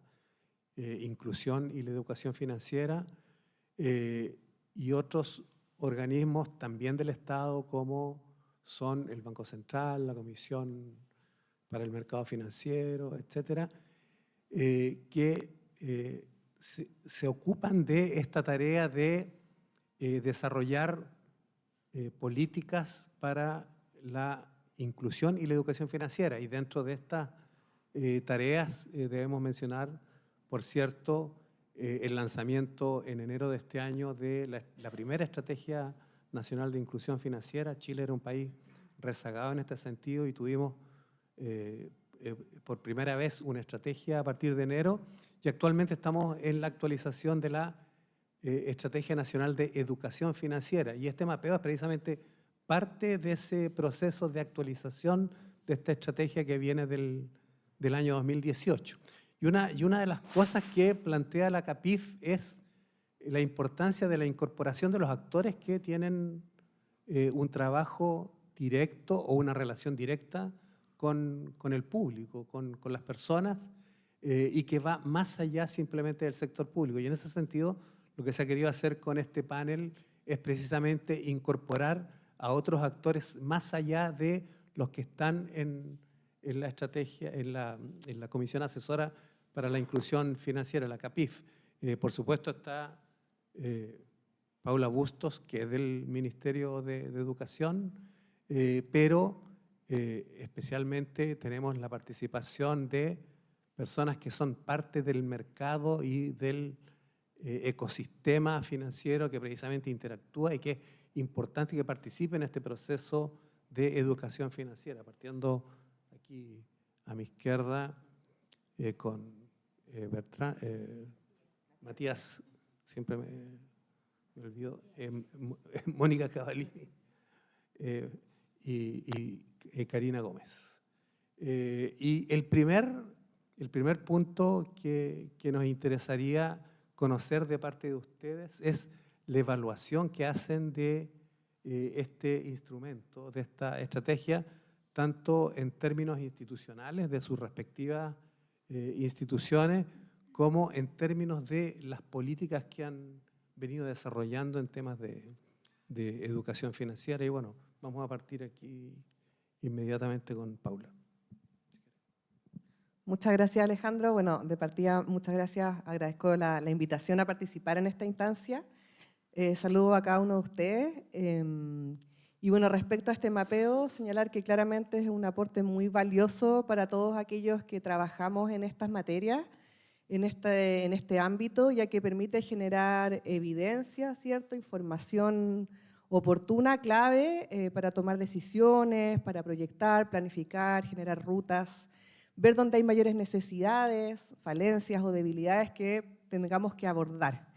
inclusión y la educación financiera, y otros organismos también del Estado, como son el Banco Central, la Comisión para el Mercado Financiero, etcétera, que se ocupan de esta tarea de desarrollar políticas para la inclusión y la educación financiera. Y dentro de estas tareas debemos mencionar, por cierto, el lanzamiento en enero de este año de la primera Estrategia Nacional de Inclusión Financiera. Chile era un país rezagado en este sentido y tuvimos por primera vez una estrategia a partir de enero, y actualmente estamos en la actualización de la Estrategia Nacional de Educación Financiera, y este mapeo es precisamente parte de ese proceso de actualización de esta estrategia que viene del año 2018. Y una de las cosas que plantea la CAPIF es la importancia de la incorporación de los actores que tienen un trabajo directo o una relación directa con el público, con las personas, y que va más allá simplemente del sector público. Y en ese sentido, lo que se ha querido hacer con este panel es precisamente incorporar a otros actores más allá de los que están en la estrategia, en la Comisión Asesora para la Inclusión Financiera, la CAPIF. Por supuesto está Paula Bustos, que es del Ministerio de Educación, pero especialmente tenemos la participación de personas que son parte del mercado y del ecosistema financiero que precisamente interactúa y que es importante que participe en este proceso de educación financiera, partiendo aquí a mi izquierda con Bertrand, Matías, siempre me olvido, Mónica Cavallini y Karina Gómez. Y el primer punto que nos interesaría conocer de parte de ustedes es la evaluación que hacen de este instrumento, de esta estrategia, tanto en términos institucionales de sus respectivas instituciones, como en términos de las políticas que han venido desarrollando en temas de educación financiera. Y bueno, vamos a partir aquí inmediatamente con Paula. Muchas gracias, Alejandro. Bueno, de partida, muchas gracias. Agradezco la invitación a participar en esta instancia. Saludo a cada uno de ustedes. Y bueno, respecto a este mapeo, señalar que claramente es un aporte muy valioso para todos aquellos que trabajamos en estas materias, en este ámbito, ya que permite generar evidencia, ¿cierto? Información oportuna, clave para tomar decisiones, para proyectar, planificar, generar rutas, ver dónde hay mayores necesidades, falencias o debilidades que tengamos que abordar.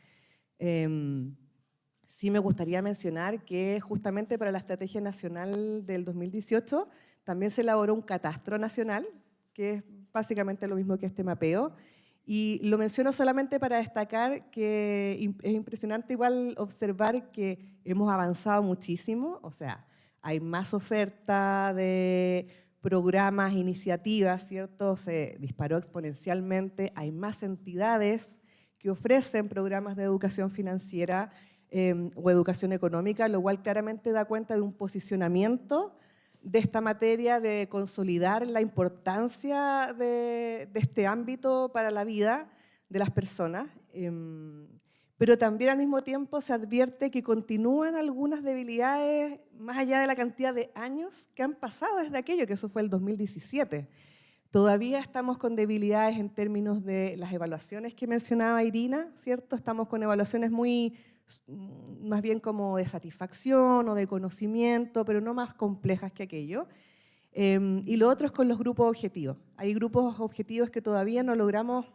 Sí me gustaría mencionar que justamente para la Estrategia Nacional del 2018 también se elaboró un catastro nacional, que es básicamente lo mismo que este mapeo, y lo menciono solamente para destacar que es impresionante igual observar que hemos avanzado muchísimo, o sea, hay más oferta de programas, iniciativas, ¿cierto? Se disparó exponencialmente, hay más entidades que ofrecen programas de educación financiera o educación económica, lo cual claramente da cuenta de un posicionamiento de esta materia, de consolidar la importancia de este ámbito para la vida de las personas, pero también al mismo tiempo se advierte que continúan algunas debilidades más allá de la cantidad de años que han pasado desde aquello, que eso fue el 2017. Todavía estamos con debilidades en términos de las evaluaciones que mencionaba Irina, ¿cierto? Estamos con evaluaciones más bien como de satisfacción o de conocimiento, pero no más complejas que aquello. Y lo otro es con los grupos objetivos. Hay grupos objetivos que todavía no logramos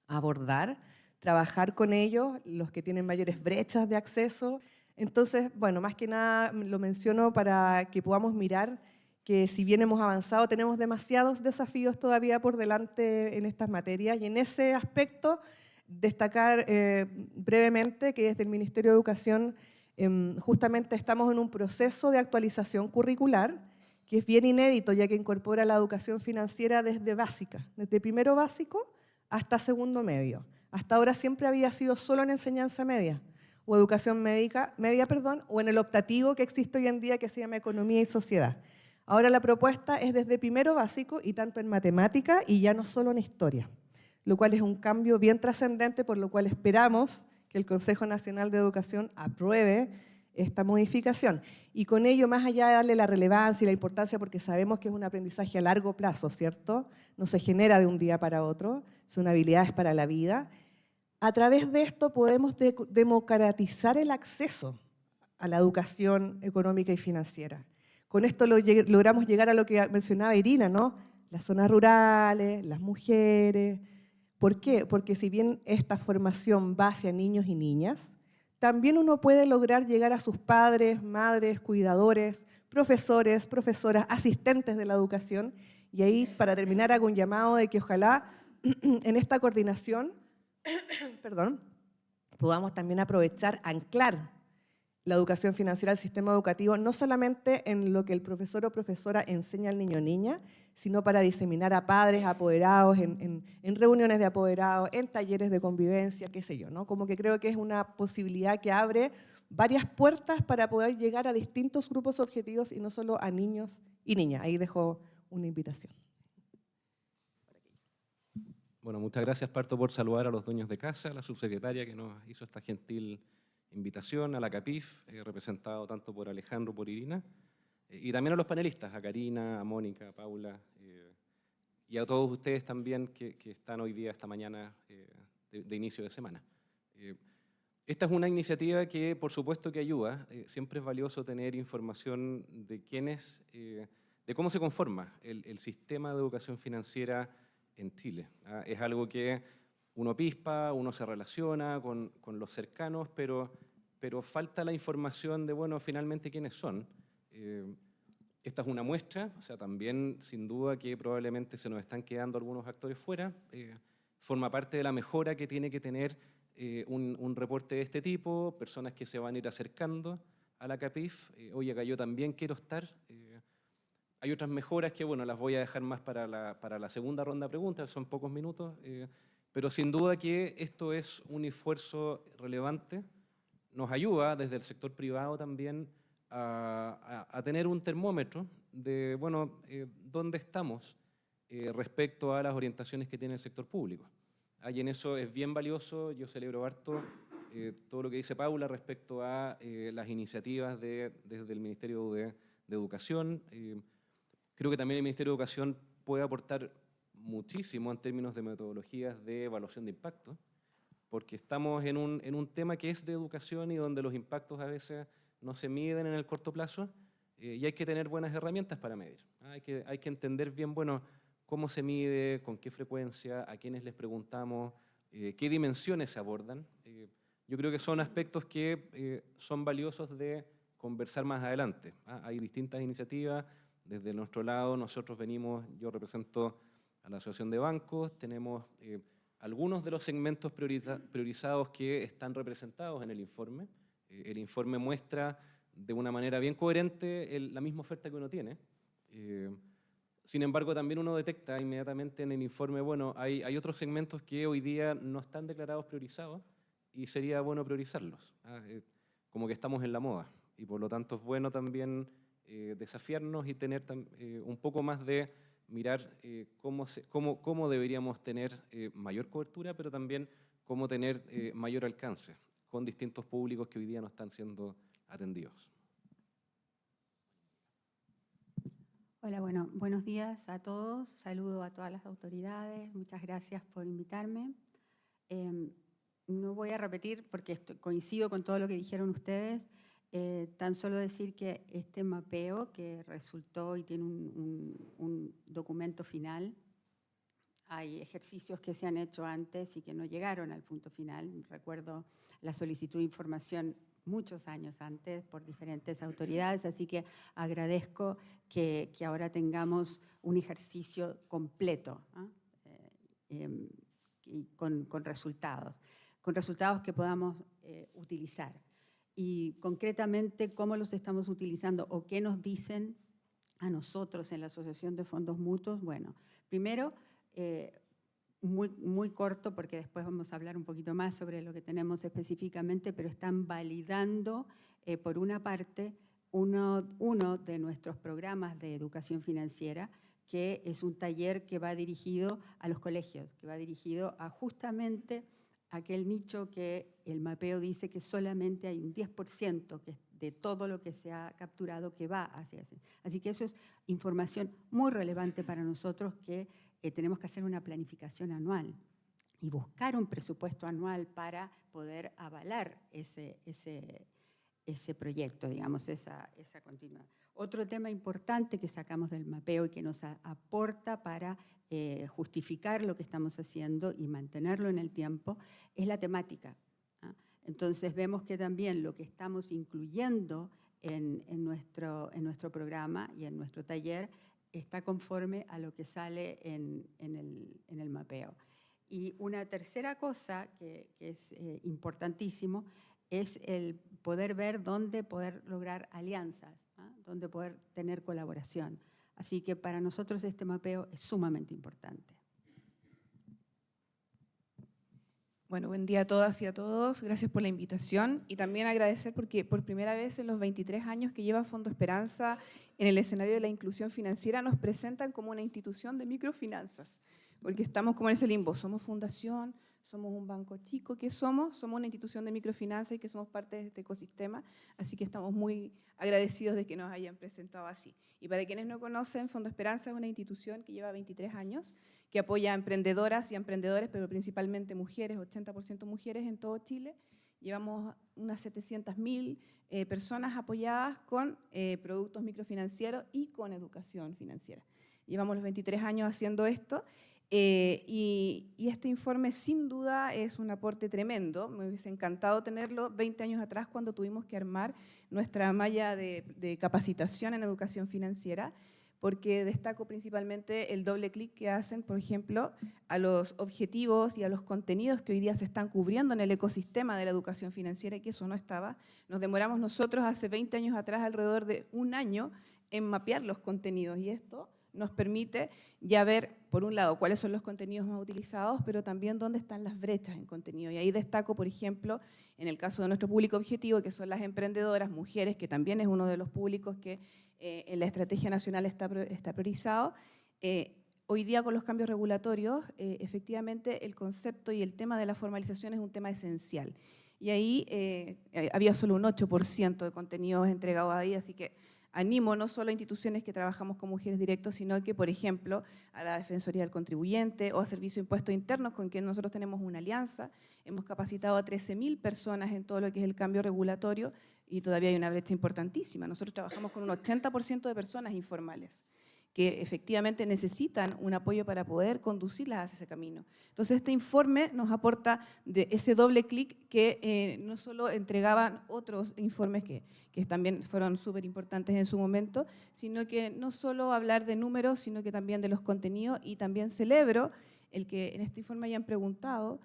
abordar, trabajar con ellos, los que tienen mayores brechas de acceso. Entonces, bueno, más que nada lo menciono para que podamos mirar que si bien hemos avanzado, tenemos demasiados desafíos todavía por delante en estas materias, y en ese aspecto destacar brevemente que desde el Ministerio de Educación justamente estamos en un proceso de actualización curricular que es bien inédito, ya que incorpora la educación financiera desde básica, desde primero básico hasta segundo medio. Hasta ahora siempre había sido solo en enseñanza media o educación media, o en el optativo que existe hoy en día que se llama Economía y Sociedad. Ahora la propuesta es desde primero básico y tanto en matemática y ya no solo en historia, lo cual es un cambio bien trascendente, por lo cual esperamos que el Consejo Nacional de Educación apruebe esta modificación. Y con ello, más allá de darle la relevancia y la importancia, porque sabemos que es un aprendizaje a largo plazo, ¿cierto? No se genera de un día para otro, son habilidades para la vida. A través de esto podemos democratizar el acceso a la educación económica y financiera. Con esto logramos llegar a lo que mencionaba Irina, ¿no? Las zonas rurales, las mujeres. ¿Por qué? Porque si bien esta formación va hacia niños y niñas, también uno puede lograr llegar a sus padres, madres, cuidadores, profesores, profesoras, asistentes de la educación. Y ahí, para terminar, hago un llamado de que ojalá en esta coordinación podamos también aprovechar, anclar la educación financiera al sistema educativo, no solamente en lo que el profesor o profesora enseña al niño o niña, sino para diseminar a padres, apoderados, en reuniones de apoderados, en talleres de convivencia, qué sé yo, ¿no? Como que creo que es una posibilidad que abre varias puertas para poder llegar a distintos grupos objetivos y no solo a niños y niñas. Ahí dejo una invitación. Bueno, muchas gracias, parto por saludar a los dueños de casa, a la subsecretaria que nos hizo esta gentil invitación, a la CAPIF, representado tanto por Alejandro, por Irina, y también a los panelistas, a Karina, a Mónica, a Paula, y a todos ustedes también que están hoy día, esta mañana, de inicio de semana. Esta es una iniciativa que, por supuesto, que ayuda. Siempre es valioso tener información de quiénes, de cómo se conforma el sistema de educación financiera en Chile. Es algo que uno pispa, uno se relaciona con los cercanos, pero falta la información de, bueno, finalmente quiénes son. Esta es una muestra, o sea, también sin duda que probablemente se nos están quedando algunos actores fuera. Forma parte de la mejora que tiene que tener un reporte de este tipo, personas que se van a ir acercando a la CAPIF. Oye, acá yo también quiero estar. Hay otras mejoras que, bueno, las voy a dejar más para la segunda ronda de preguntas, son pocos minutos, pero sin duda que esto es un esfuerzo relevante. Nos ayuda desde el sector privado también a tener un termómetro de, bueno, dónde estamos respecto a las orientaciones que tiene el sector público. Y en eso es bien valioso, yo celebro harto todo lo que dice Paula respecto a las iniciativas desde el Ministerio de Educación. Creo que también el Ministerio de Educación puede aportar muchísimo en términos de metodologías de evaluación de impacto, porque estamos en un tema que es de educación y donde los impactos a veces no se miden en el corto plazo y hay que tener buenas herramientas para medir. Hay que entender bien, bueno, cómo se mide, con qué frecuencia, a quiénes les preguntamos, qué dimensiones se abordan. Yo creo que son aspectos que son valiosos de conversar más adelante. Hay distintas iniciativas. Desde nuestro lado, nosotros venimos, yo represento a la Asociación de Bancos, tenemos algunos de los segmentos priorizados que están representados en el informe. El informe muestra de una manera bien coherente la misma oferta que uno tiene. Sin embargo, también uno detecta inmediatamente en el informe, bueno, hay otros segmentos que hoy día no están declarados priorizados y sería bueno priorizarlos. Como que estamos en la moda y por lo tanto es bueno también desafiarnos y tener un poco más de mirar cómo deberíamos tener mayor cobertura, pero también cómo tener mayor alcance con distintos públicos que hoy día no están siendo atendidos. Hola, bueno, buenos días a todos. Saludo a todas las autoridades. Muchas gracias por invitarme. No voy a repetir porque coincido con todo lo que dijeron ustedes. Tan solo decir que este mapeo que resultó y tiene un documento final, hay ejercicios que se han hecho antes y que no llegaron al punto final. Recuerdo la solicitud de información muchos años antes por diferentes autoridades, así que agradezco que ahora tengamos un ejercicio completo y con resultados que podamos utilizar. Y concretamente, ¿cómo los estamos utilizando o qué nos dicen a nosotros en la Asociación de Fondos Mutuos? Bueno, primero, muy corto, porque después vamos a hablar un poquito más sobre lo que tenemos específicamente, pero están validando, por una parte, uno de nuestros programas de educación financiera, que es un taller que va dirigido a los colegios, que va dirigido a justamente aquel nicho que el mapeo dice que solamente hay un 10% de todo lo que se ha capturado que va hacia ese. Así que eso es información muy relevante para nosotros que tenemos que hacer una planificación anual y buscar un presupuesto anual para poder avalar ese proyecto, digamos, esa continuidad. Otro tema importante que sacamos del mapeo y que nos aporta para justificar lo que estamos haciendo y mantenerlo en el tiempo es la temática. Entonces vemos que también lo que estamos incluyendo en nuestro programa y en nuestro taller está conforme a lo que sale en el mapeo. Y una tercera cosa que es importantísimo es el poder ver dónde poder lograr alianzas, dónde poder tener colaboración. Así que para nosotros este mapeo es sumamente importante. Bueno, buen día a todas y a todos. Gracias por la invitación y también agradecer porque por primera vez en los 23 años que lleva Fondo Esperanza en el escenario de la inclusión financiera nos presentan como una institución de microfinanzas, porque estamos como en ese limbo, somos fundación, somos un banco chico, ¿qué somos? Somos una institución de microfinanzas y que somos parte de este ecosistema, así que estamos muy agradecidos de que nos hayan presentado así. Y para quienes no conocen, Fondo Esperanza es una institución que lleva 23 años, que apoya a emprendedoras y a emprendedores, pero principalmente mujeres, 80% mujeres en todo Chile. Llevamos unas 700.000 personas apoyadas con productos microfinancieros y con educación financiera. Llevamos los 23 años haciendo esto y este informe sin duda es un aporte tremendo. Me hubiese encantado tenerlo 20 años atrás cuando tuvimos que armar nuestra malla de capacitación en educación financiera, porque destaco principalmente el doble clic que hacen, por ejemplo, a los objetivos y a los contenidos que hoy día se están cubriendo en el ecosistema de la educación financiera y que eso no estaba. Nos demoramos nosotros hace 20 años atrás alrededor de un año en mapear los contenidos y esto nos permite ya ver, por un lado, cuáles son los contenidos más utilizados, pero también dónde están las brechas en contenido. Y ahí destaco, por ejemplo, en el caso de nuestro público objetivo, que son las emprendedoras, mujeres, que también es uno de los públicos que en la estrategia nacional está priorizado. Hoy día con los cambios regulatorios, efectivamente el concepto y el tema de la formalización es un tema esencial. Y ahí había solo un 8% de contenidos entregados ahí, así que animo no solo a instituciones que trabajamos con mujeres directos, sino que, por ejemplo, a la Defensoría del Contribuyente o a Servicio de Impuestos Internos, con quien nosotros tenemos una alianza. Hemos capacitado a 13.000 personas en todo lo que es el cambio regulatorio y todavía hay una brecha importantísima. Nosotros trabajamos con un 80% de personas informales que efectivamente necesitan un apoyo para poder conducirlas hacia ese camino. Entonces, este informe nos aporta de ese doble clic que no solo entregaban otros informes que también fueron súper importantes en su momento, sino que no solo hablar de números, sino que también de los contenidos, y también celebro el que en este informe hayan preguntado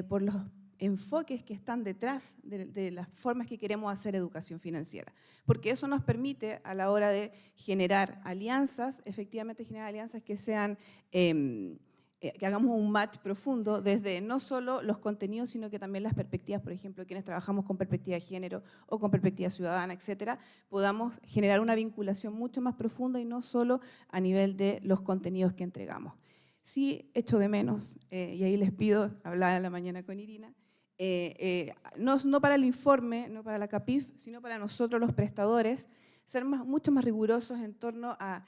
por los enfoques que están detrás de las formas que queremos hacer educación financiera, porque eso nos permite a la hora de generar alianzas, efectivamente generar alianzas que sean, que hagamos un match profundo desde no solo los contenidos, sino que también las perspectivas, por ejemplo, quienes trabajamos con perspectiva de género o con perspectiva ciudadana, etcétera, podamos generar una vinculación mucho más profunda y no solo a nivel de los contenidos que entregamos. Sí echo de menos, y ahí les pido, hablaba en la mañana con Irina, no para el informe, no para la CAPIF, sino para nosotros los prestadores, ser mucho más rigurosos en torno a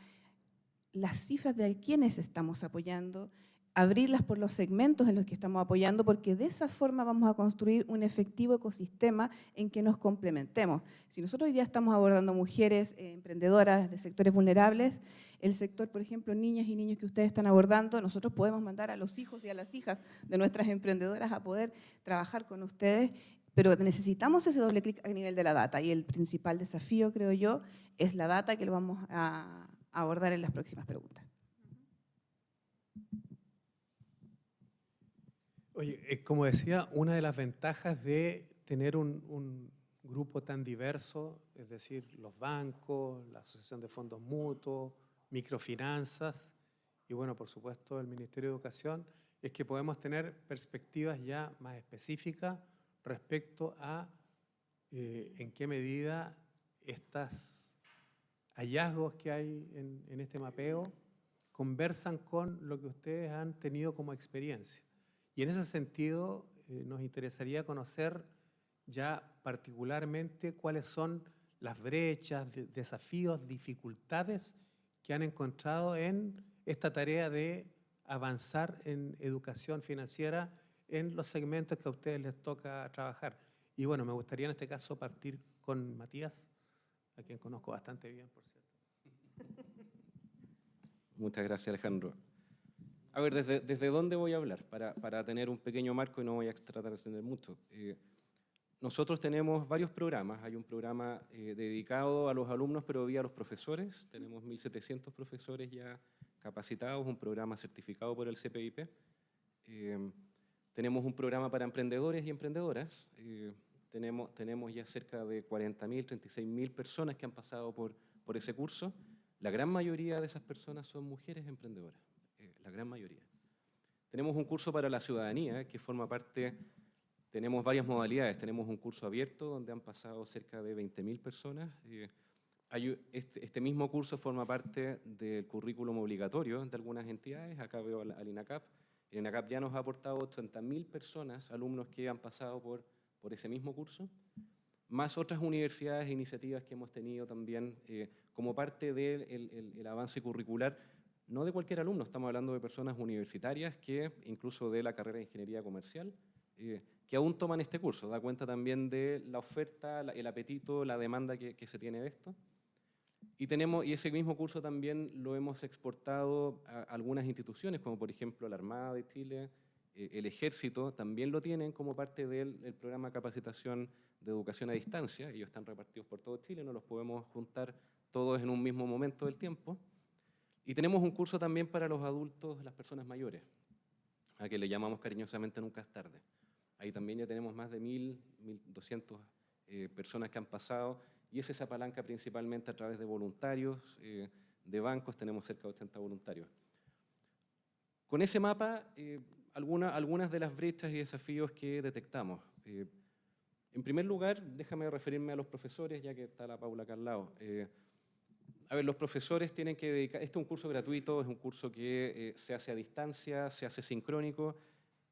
las cifras de quienes estamos apoyando, abrirlas por los segmentos en los que estamos apoyando, porque de esa forma vamos a construir un efectivo ecosistema en que nos complementemos. Si nosotros hoy día estamos abordando mujeres emprendedoras de sectores vulnerables, el sector, por ejemplo, niñas y niños que ustedes están abordando, nosotros podemos mandar a los hijos y a las hijas de nuestras emprendedoras a poder trabajar con ustedes, pero necesitamos ese doble clic a nivel de la data, y el principal desafío, creo yo, es la data, que lo vamos a abordar en las próximas preguntas. Oye, como decía, una de las ventajas de tener un grupo tan diverso, es decir, los bancos, la Asociación de Fondos Mutuos, microfinanzas y, bueno, por supuesto, el Ministerio de Educación, es que podemos tener perspectivas ya más específicas respecto a en qué medida estos hallazgos que hay en este mapeo conversan con lo que ustedes han tenido como experiencia. Y en ese sentido nos interesaría conocer ya particularmente cuáles son las brechas, desafíos, dificultades que han encontrado en esta tarea de avanzar en educación financiera en los segmentos que a ustedes les toca trabajar. Y bueno, me gustaría en este caso partir con Matías, a quien conozco bastante bien, por cierto. Muchas gracias, Alejandro. A ver, ¿desde dónde voy a hablar? Para tener un pequeño marco y no voy a tratar de extender mucho. Nosotros tenemos varios programas. Hay un programa dedicado a los alumnos, pero vía los profesores. Tenemos 1.700 profesores ya capacitados, un programa certificado por el CPIP. Tenemos un programa para emprendedores y emprendedoras. Tenemos ya cerca de 40.000, 36.000 personas que han pasado por ese curso. La gran mayoría de esas personas son mujeres emprendedoras, la gran mayoría. Tenemos un curso para la ciudadanía que forma parte, tenemos varias modalidades. Tenemos un curso abierto donde han pasado cerca de 20.000 personas. Este mismo curso forma parte del currículum obligatorio de algunas entidades. Acá veo al INACAP. El INACAP ya nos ha aportado 80.000 personas, alumnos que han pasado por ese mismo curso, más otras universidades e iniciativas que hemos tenido también como parte del avance curricular, no de cualquier alumno, estamos hablando de personas universitarias que, incluso de la carrera de Ingeniería Comercial, que aún toman este curso. Da cuenta también de la oferta, el apetito, la demanda que se tiene de esto. Y ese mismo curso también lo hemos exportado a algunas instituciones, como por ejemplo la Armada de Chile, el Ejército, también lo tienen como parte del programa de capacitación de educación a distancia. Ellos están repartidos por todo Chile, no los podemos juntar todos en un mismo momento del tiempo. Y tenemos un curso también para los adultos, las personas mayores, a que le llamamos cariñosamente Nunca es tarde. Ahí también ya tenemos más de 1.200 personas que han pasado, y esa se apalanca principalmente a través de voluntarios, de bancos. Tenemos cerca de 80 voluntarios. Con ese mapa, algunas de las brechas y desafíos que detectamos. En primer lugar, déjame referirme a los profesores, ya que está la Paula acá al lado. A ver, los profesores tienen que dedicar, este es un curso gratuito, es un curso que se hace a distancia, se hace sincrónico,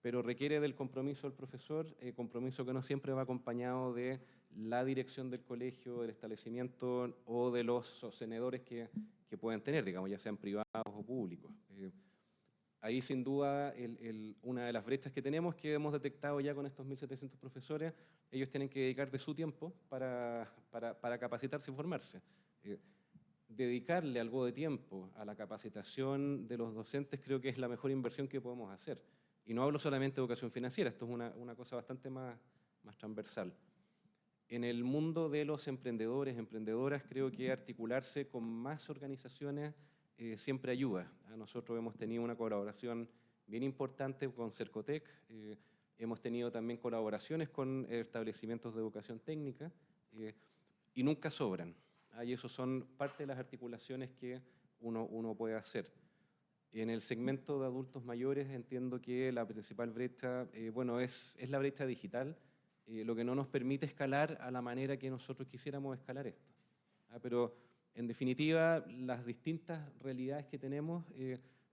pero requiere del compromiso del profesor, compromiso que no siempre va acompañado de la dirección del colegio, del establecimiento o de los sostenedores que pueden tener, digamos, ya sean privados o públicos. Ahí sin duda una de las brechas que tenemos, que hemos detectado ya con estos 1.700 profesores, ellos tienen que dedicar de su tiempo para capacitarse y formarse. Dedicarle algo de tiempo a la capacitación de los docentes creo que es la mejor inversión que podemos hacer. Y no hablo solamente de educación financiera, esto es una cosa bastante más transversal. En el mundo de los emprendedores, emprendedoras, creo que articularse con más organizaciones siempre ayuda. Nosotros hemos tenido una colaboración bien importante con Cercotec, hemos tenido también colaboraciones con establecimientos de educación técnica y nunca sobran. Y eso son parte de las articulaciones que uno puede hacer. En el segmento de adultos mayores entiendo que la principal brecha, es la brecha digital, lo que no nos permite escalar a la manera que nosotros quisiéramos escalar esto. Pero en definitiva, las distintas realidades que tenemos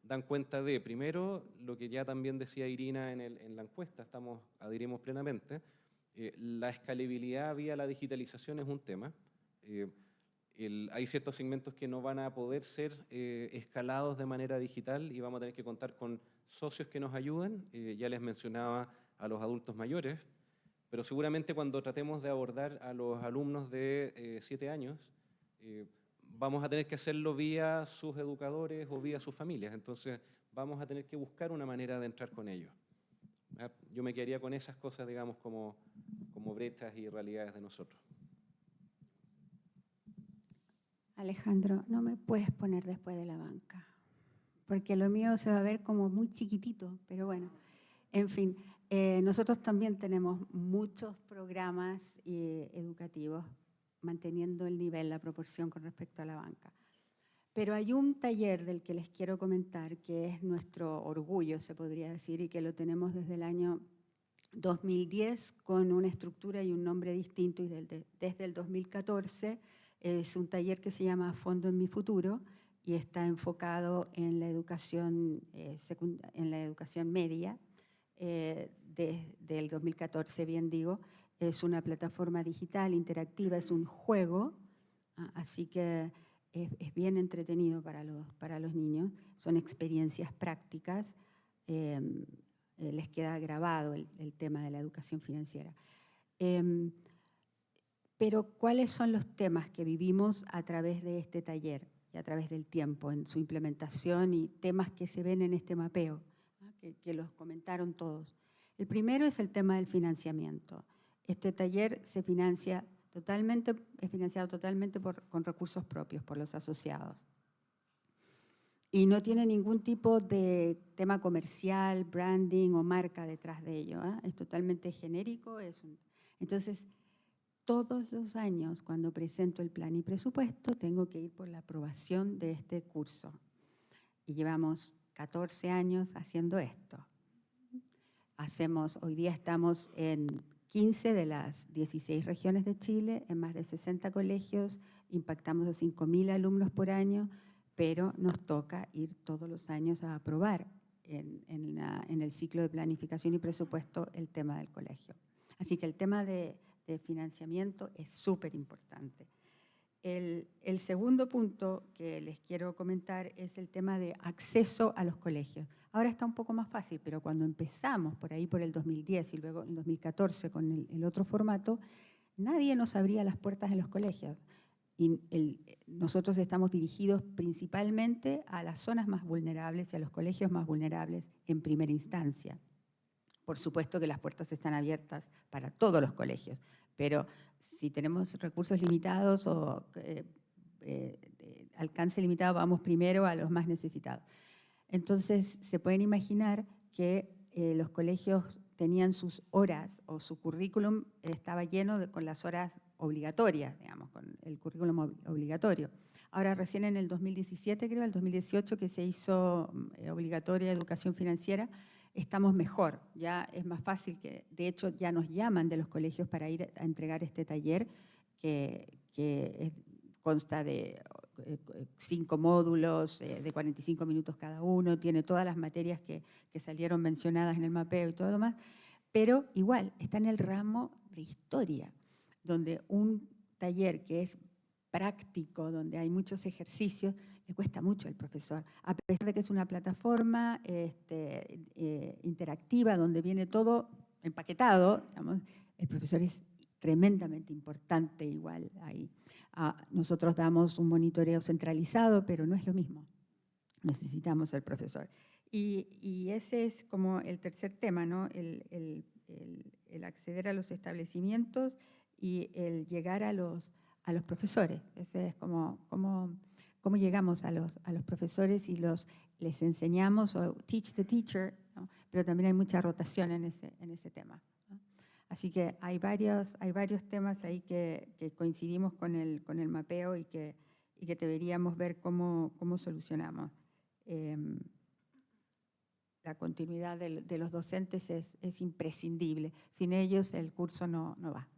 dan cuenta de, primero, lo que ya también decía Irina en la encuesta, adherimos plenamente, la escalabilidad vía la digitalización es un tema. Hay ciertos segmentos que no van a poder ser escalados de manera digital y vamos a tener que contar con socios que nos ayuden. Ya les mencionaba a los adultos mayores, pero seguramente cuando tratemos de abordar a los alumnos de 7 años, vamos a tener que hacerlo vía sus educadores o vía sus familias. Entonces vamos a tener que buscar una manera de entrar con ellos. Yo me quedaría con esas cosas, digamos, como brechas y realidades de nosotros. Alejandro, no me puedes poner después de la banca, porque lo mío se va a ver como muy chiquitito, pero bueno, en fin, nosotros también tenemos muchos programas educativos manteniendo el nivel, la proporción con respecto a la banca. Pero hay un taller del que les quiero comentar que es nuestro orgullo, se podría decir, y que lo tenemos desde el año 2010 con una estructura y un nombre distinto, y desde el 2014 es un taller que se llama Fondo en mi Futuro y está enfocado en la educación, media. Desde el 2014, bien digo, es una plataforma digital interactiva, es un juego Así que es bien entretenido para los niños, son experiencias prácticas, les queda grabado el tema de la educación financiera. Pero ¿cuáles son los temas que vivimos a través de este taller y a través del tiempo en su implementación y temas que se ven en este mapeo, que los comentaron todos? El primero es el tema del financiamiento. Este taller es financiado totalmente con recursos propios por los asociados. Y no tiene ningún tipo de tema comercial, branding o marca detrás de ello. Es totalmente genérico. Entonces, todos los años, cuando presento el plan y presupuesto, tengo que ir por la aprobación de este curso. Y llevamos 14 años haciendo esto. Hoy día estamos en 15 de las 16 regiones de Chile, en más de 60 colegios, impactamos a 5.000 alumnos por año, pero nos toca ir todos los años a aprobar en el ciclo de planificación y presupuesto el tema del colegio. Así que el tema de financiamiento es súper importante. El segundo punto que les quiero comentar es el tema de acceso a los colegios. Ahora está un poco más fácil, pero cuando empezamos por ahí por el 2010 y luego en 2014 con el otro formato, nadie nos abría las puertas en los colegios. Y nosotros estamos dirigidos principalmente a las zonas más vulnerables y a los colegios más vulnerables en primera instancia. Por supuesto que las puertas están abiertas para todos los colegios, pero si tenemos recursos limitados o alcance limitado, vamos primero a los más necesitados. Entonces, se pueden imaginar que los colegios tenían sus horas o su currículum estaba lleno con las horas obligatorias, digamos, con el currículum obligatorio. Ahora, recién en el 2017, creo, el 2018, que se hizo obligatoria educación financiera, estamos mejor, ya es más fácil, de hecho ya nos llaman de los colegios para ir a entregar este taller que consta de 5 módulos de 45 minutos cada uno, tiene todas las materias que salieron mencionadas en el mapeo y todo lo demás, pero igual está en el ramo de historia, donde un taller que es práctico, donde hay muchos ejercicios, le cuesta mucho al profesor, a pesar de que es una plataforma interactiva donde viene todo empaquetado, digamos, el profesor es tremendamente importante igual ahí. Nosotros damos un monitoreo centralizado, pero no es lo mismo. Necesitamos al profesor. Y ese es como el tercer tema, ¿no? El acceder a los establecimientos y el llegar a los profesores. Ese es cómo llegamos a los profesores y les enseñamos, o teach the teacher, ¿no? Pero también hay mucha rotación en ese tema, ¿no? Así que hay varios temas ahí que coincidimos con el mapeo y que deberíamos ver cómo solucionamos. La continuidad de los docentes es imprescindible. Sin ellos el curso no va.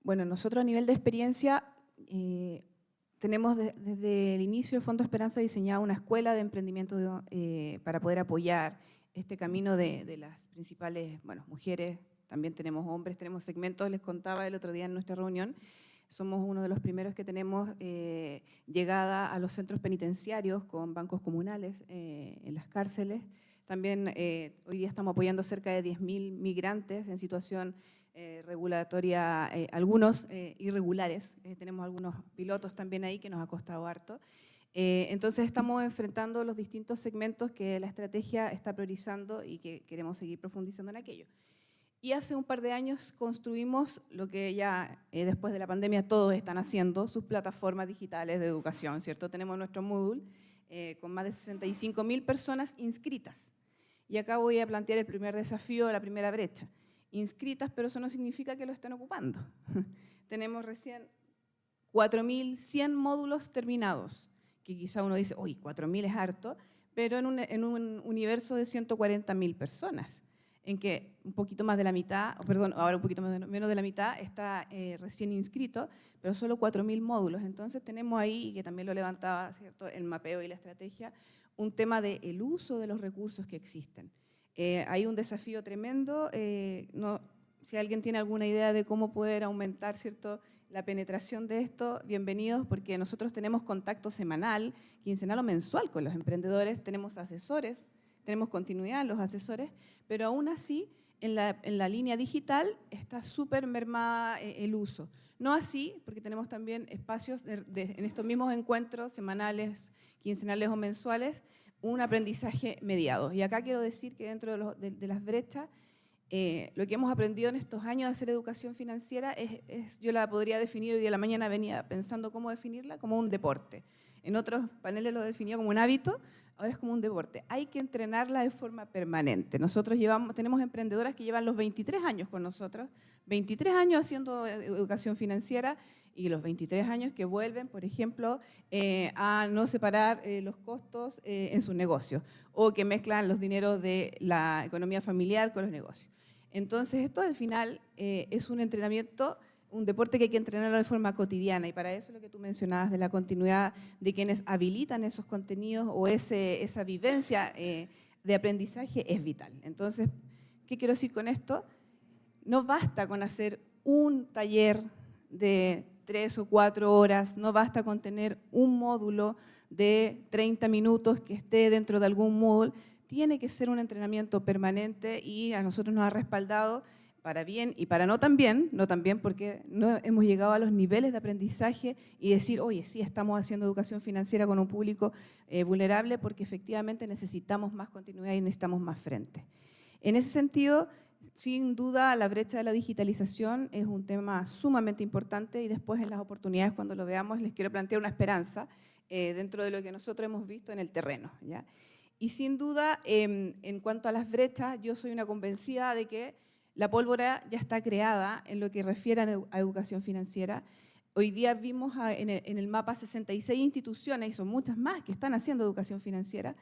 Bueno, nosotros a nivel de experiencia tenemos desde el inicio de Fondo Esperanza diseñado una escuela de emprendimiento para poder apoyar este camino de las principales, mujeres, también tenemos hombres, tenemos segmentos, les contaba el otro día en nuestra reunión, somos uno de los primeros que tenemos llegada a los centros penitenciarios con bancos comunales en las cárceles. También hoy día estamos apoyando cerca de 10.000 migrantes en situación regulatoria, algunos irregulares. Tenemos algunos pilotos también ahí que nos ha costado harto. Entonces estamos enfrentando los distintos segmentos que la estrategia está priorizando y que queremos seguir profundizando en aquello. Y hace un par de años construimos lo que ya después de la pandemia todos están haciendo, sus plataformas digitales de educación, ¿cierto? Tenemos nuestro Moodle con más de 65.000 personas inscritas. Y acá voy a plantear el primer desafío, la primera brecha. Inscritas, pero eso no significa que lo estén ocupando. Tenemos recién 4.100 módulos terminados, que quizá uno dice, uy, 4.000 es harto, pero en un universo de 140.000 personas, en que un poquito más de la mitad, perdón, ahora un poquito menos de la mitad está recién inscrito, pero solo 4.000 módulos. Entonces tenemos ahí, y que también lo levantaba, ¿cierto?, el mapeo y la estrategia, un tema del uso de los recursos que existen. Hay un desafío tremendo. Si alguien tiene alguna idea de cómo poder aumentar, ¿cierto?, la penetración de esto, bienvenidos, porque nosotros tenemos contacto semanal, quincenal o mensual con los emprendedores, tenemos asesores, tenemos continuidad en los asesores, pero aún así en la línea digital está súper mermada el uso. No así, porque tenemos también espacios en estos mismos encuentros semanales, quincenales o mensuales, un aprendizaje mediado. Y acá quiero decir que dentro de las brechas, lo que hemos aprendido en estos años de hacer educación financiera yo la podría definir, hoy día de la mañana venía pensando cómo definirla, como un deporte. En otros paneles lo definía como un hábito, ahora es como un deporte. Hay que entrenarla de forma permanente. Nosotros tenemos emprendedoras que llevan los 23 años con nosotros, 23 años haciendo educación financiera y los 23 años que vuelven, por ejemplo, a no separar los costos en sus negocios o que mezclan los dineros de la economía familiar con los negocios. Entonces, esto al final es un entrenamiento, un deporte que hay que entrenarlo de forma cotidiana y para eso lo que tú mencionabas de la continuidad de quienes habilitan esos contenidos o esa vivencia de aprendizaje es vital. Entonces, ¿qué quiero decir con esto? No basta con hacer un taller de 3 o 4 horas, no basta con tener un módulo de 30 minutos que esté dentro de algún Moodle, tiene que ser un entrenamiento permanente y a nosotros nos ha respaldado para bien y para no tan bien porque no hemos llegado a los niveles de aprendizaje y decir, oye, sí, estamos haciendo educación financiera con un público vulnerable porque efectivamente necesitamos más continuidad y necesitamos más frente. En ese sentido, sin duda, la brecha de la digitalización es un tema sumamente importante y después en las oportunidades cuando lo veamos les quiero plantear una esperanza dentro de lo que nosotros hemos visto en el terreno, ¿ya? Y sin duda, en cuanto a las brechas, yo soy una convencida de que la pólvora ya está creada en lo que refiere a educación financiera. Hoy día vimos en el mapa 66 instituciones, y son muchas más que están haciendo educación financiera,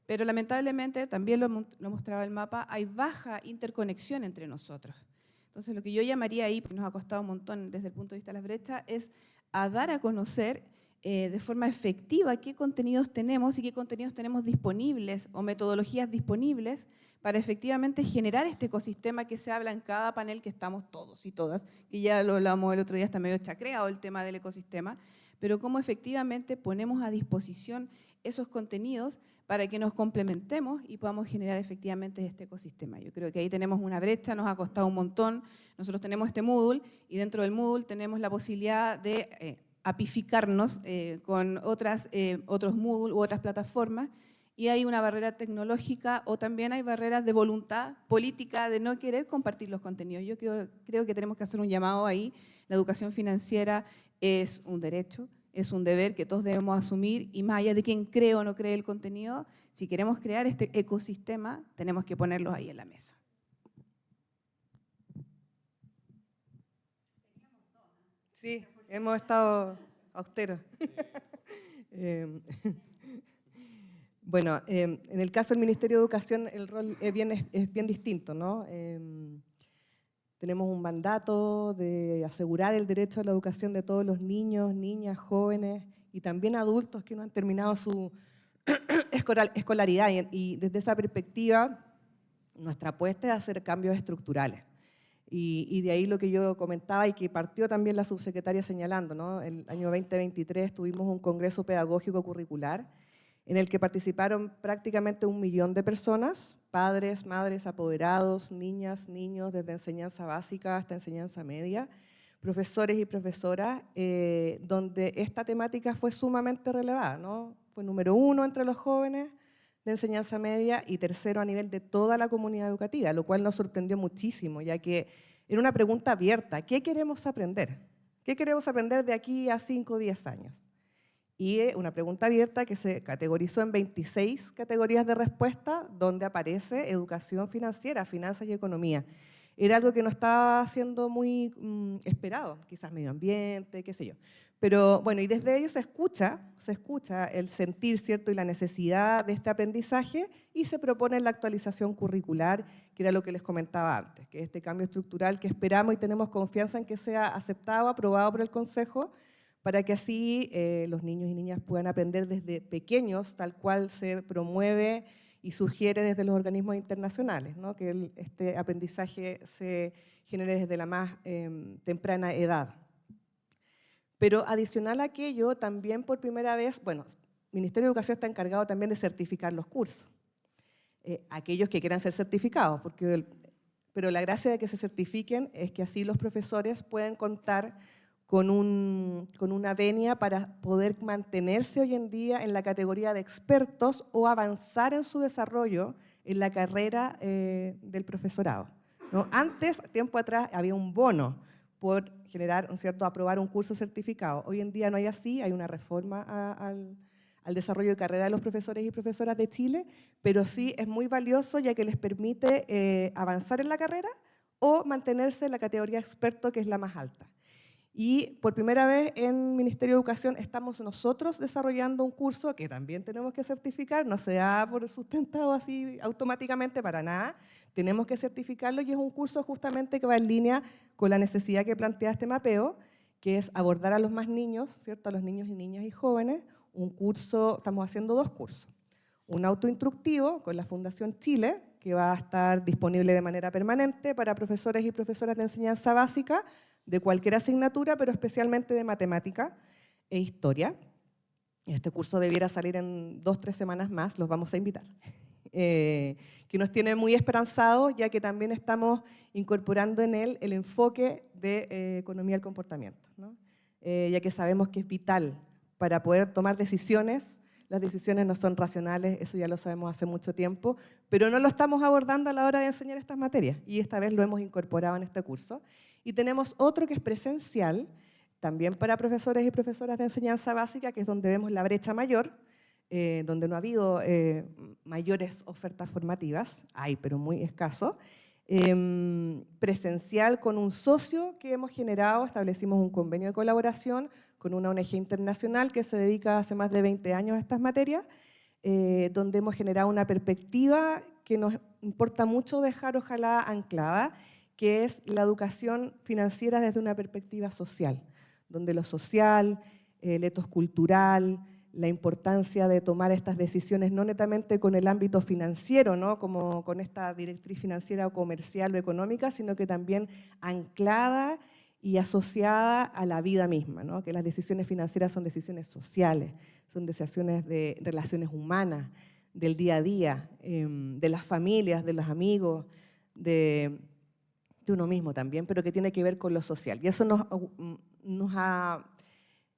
pero lamentablemente, también lo mostraba el mapa, hay baja interconexión entre nosotros. Entonces, lo que yo llamaría ahí, porque nos ha costado un montón desde el punto de vista de las brechas, es a dar a conocer de forma efectiva qué contenidos tenemos y qué contenidos tenemos disponibles o metodologías disponibles para efectivamente generar este ecosistema que se habla en cada panel que estamos todos y todas, que ya lo hablamos el otro día, está medio chacreado el tema del ecosistema, pero cómo efectivamente ponemos a disposición esos contenidos para que nos complementemos y podamos generar efectivamente este ecosistema. Yo creo que ahí tenemos una brecha, nos ha costado un montón. Nosotros tenemos este Moodle y dentro del Moodle tenemos la posibilidad de apificarnos con otros Moodle u otras plataformas y hay una barrera tecnológica o también hay barreras de voluntad política de no querer compartir los contenidos. Yo creo que tenemos que hacer un llamado ahí. La educación financiera es un derecho, es un deber que todos debemos asumir y más allá de quién cree o no cree el contenido, si queremos crear este ecosistema, tenemos que ponerlos ahí en la mesa. Sí, hemos estado austeros. Bueno, en el caso del Ministerio de Educación el rol es bien distinto, ¿no? Tenemos un mandato de asegurar el derecho a la educación de todos los niños, niñas, jóvenes y también adultos que no han terminado su escolaridad. Y desde esa perspectiva, nuestra apuesta es hacer cambios estructurales. Y de ahí lo que yo comentaba y que partió también la subsecretaria señalando, ¿no? El año 2023 tuvimos un congreso pedagógico curricular en el que participaron prácticamente 1 millón de personas, padres, madres, apoderados, niñas, niños, desde enseñanza básica hasta enseñanza media, profesores y profesoras, donde esta temática fue sumamente relevada, ¿no? Fue número 1 entre los jóvenes de enseñanza media y tercero a nivel de toda la comunidad educativa, lo cual nos sorprendió muchísimo, ya que era una pregunta abierta. ¿Qué queremos aprender? ¿Qué queremos aprender de aquí a 5 o 10 años? Y una pregunta abierta que se categorizó en 26 categorías de respuesta, donde aparece educación financiera, finanzas y economía. Era algo que no estaba siendo muy esperado, quizás medio ambiente, qué sé yo. Pero bueno, y desde ello se escucha el sentir, ¿cierto?, y la necesidad de este aprendizaje y se propone la actualización curricular, que era lo que les comentaba antes, que este cambio estructural que esperamos y tenemos confianza en que sea aceptado, aprobado por el Consejo, para que así los niños y niñas puedan aprender desde pequeños, tal cual se promueve y sugiere desde los organismos internacionales, ¿no? Que este aprendizaje se genere desde la más temprana edad. Pero adicional a aquello, también por primera vez, bueno, el Ministerio de Educación está encargado también de certificar los cursos. Aquellos que quieran ser certificados, pero la gracia de que se certifiquen es que así los profesores pueden contar con una venia para poder mantenerse hoy en día en la categoría de expertos o avanzar en su desarrollo en la carrera del profesorado, ¿no? Antes, tiempo atrás, había un bono por generar, ¿no es cierto?, aprobar un curso certificado. Hoy en día no hay así, hay una reforma al desarrollo de carrera de los profesores y profesoras de Chile, pero sí es muy valioso ya que les permite avanzar en la carrera o mantenerse en la categoría experto, que es la más alta. Y por primera vez en Ministerio de Educación estamos nosotros desarrollando un curso que también tenemos que certificar, no se da por sustentado así automáticamente para nada, tenemos que certificarlo y es un curso justamente que va en línea con la necesidad que plantea este mapeo, que es abordar a los más niños, ¿cierto?, a los niños y niñas y jóvenes. Un curso, estamos haciendo 2 cursos, un autoinstructivo con la Fundación Chile, que va a estar disponible de manera permanente para profesores y profesoras de enseñanza básica, de cualquier asignatura, pero especialmente de matemática e historia. Este curso debiera salir en 2 o 3 semanas más, los vamos a invitar. Que nos tiene muy esperanzados, ya que también estamos incorporando en él el enfoque de economía del comportamiento, ¿no? Ya que sabemos que es vital para poder tomar decisiones. Las decisiones no son racionales, eso ya lo sabemos hace mucho tiempo, pero no lo estamos abordando a la hora de enseñar estas materias, y esta vez lo hemos incorporado en este curso. Y tenemos otro que es presencial, también para profesores y profesoras de enseñanza básica, que es donde vemos la brecha mayor, donde no ha habido mayores ofertas formativas, hay, pero muy escaso. Presencial con un socio que hemos generado, establecimos un convenio de colaboración con una ONG internacional que se dedica hace más de 20 años a estas materias, donde hemos generado una perspectiva que nos importa mucho dejar ojalá anclada, que es la educación financiera desde una perspectiva social, donde lo social, el etos cultural, la importancia de tomar estas decisiones no netamente con el ámbito financiero, ¿no?, como con esta directriz financiera o comercial o económica, sino que también anclada y asociada a la vida misma, ¿no?, que las decisiones financieras son decisiones sociales, son decisiones de relaciones humanas, del día a día, de las familias, de los amigos, de uno mismo también, pero que tiene que ver con lo social. Y eso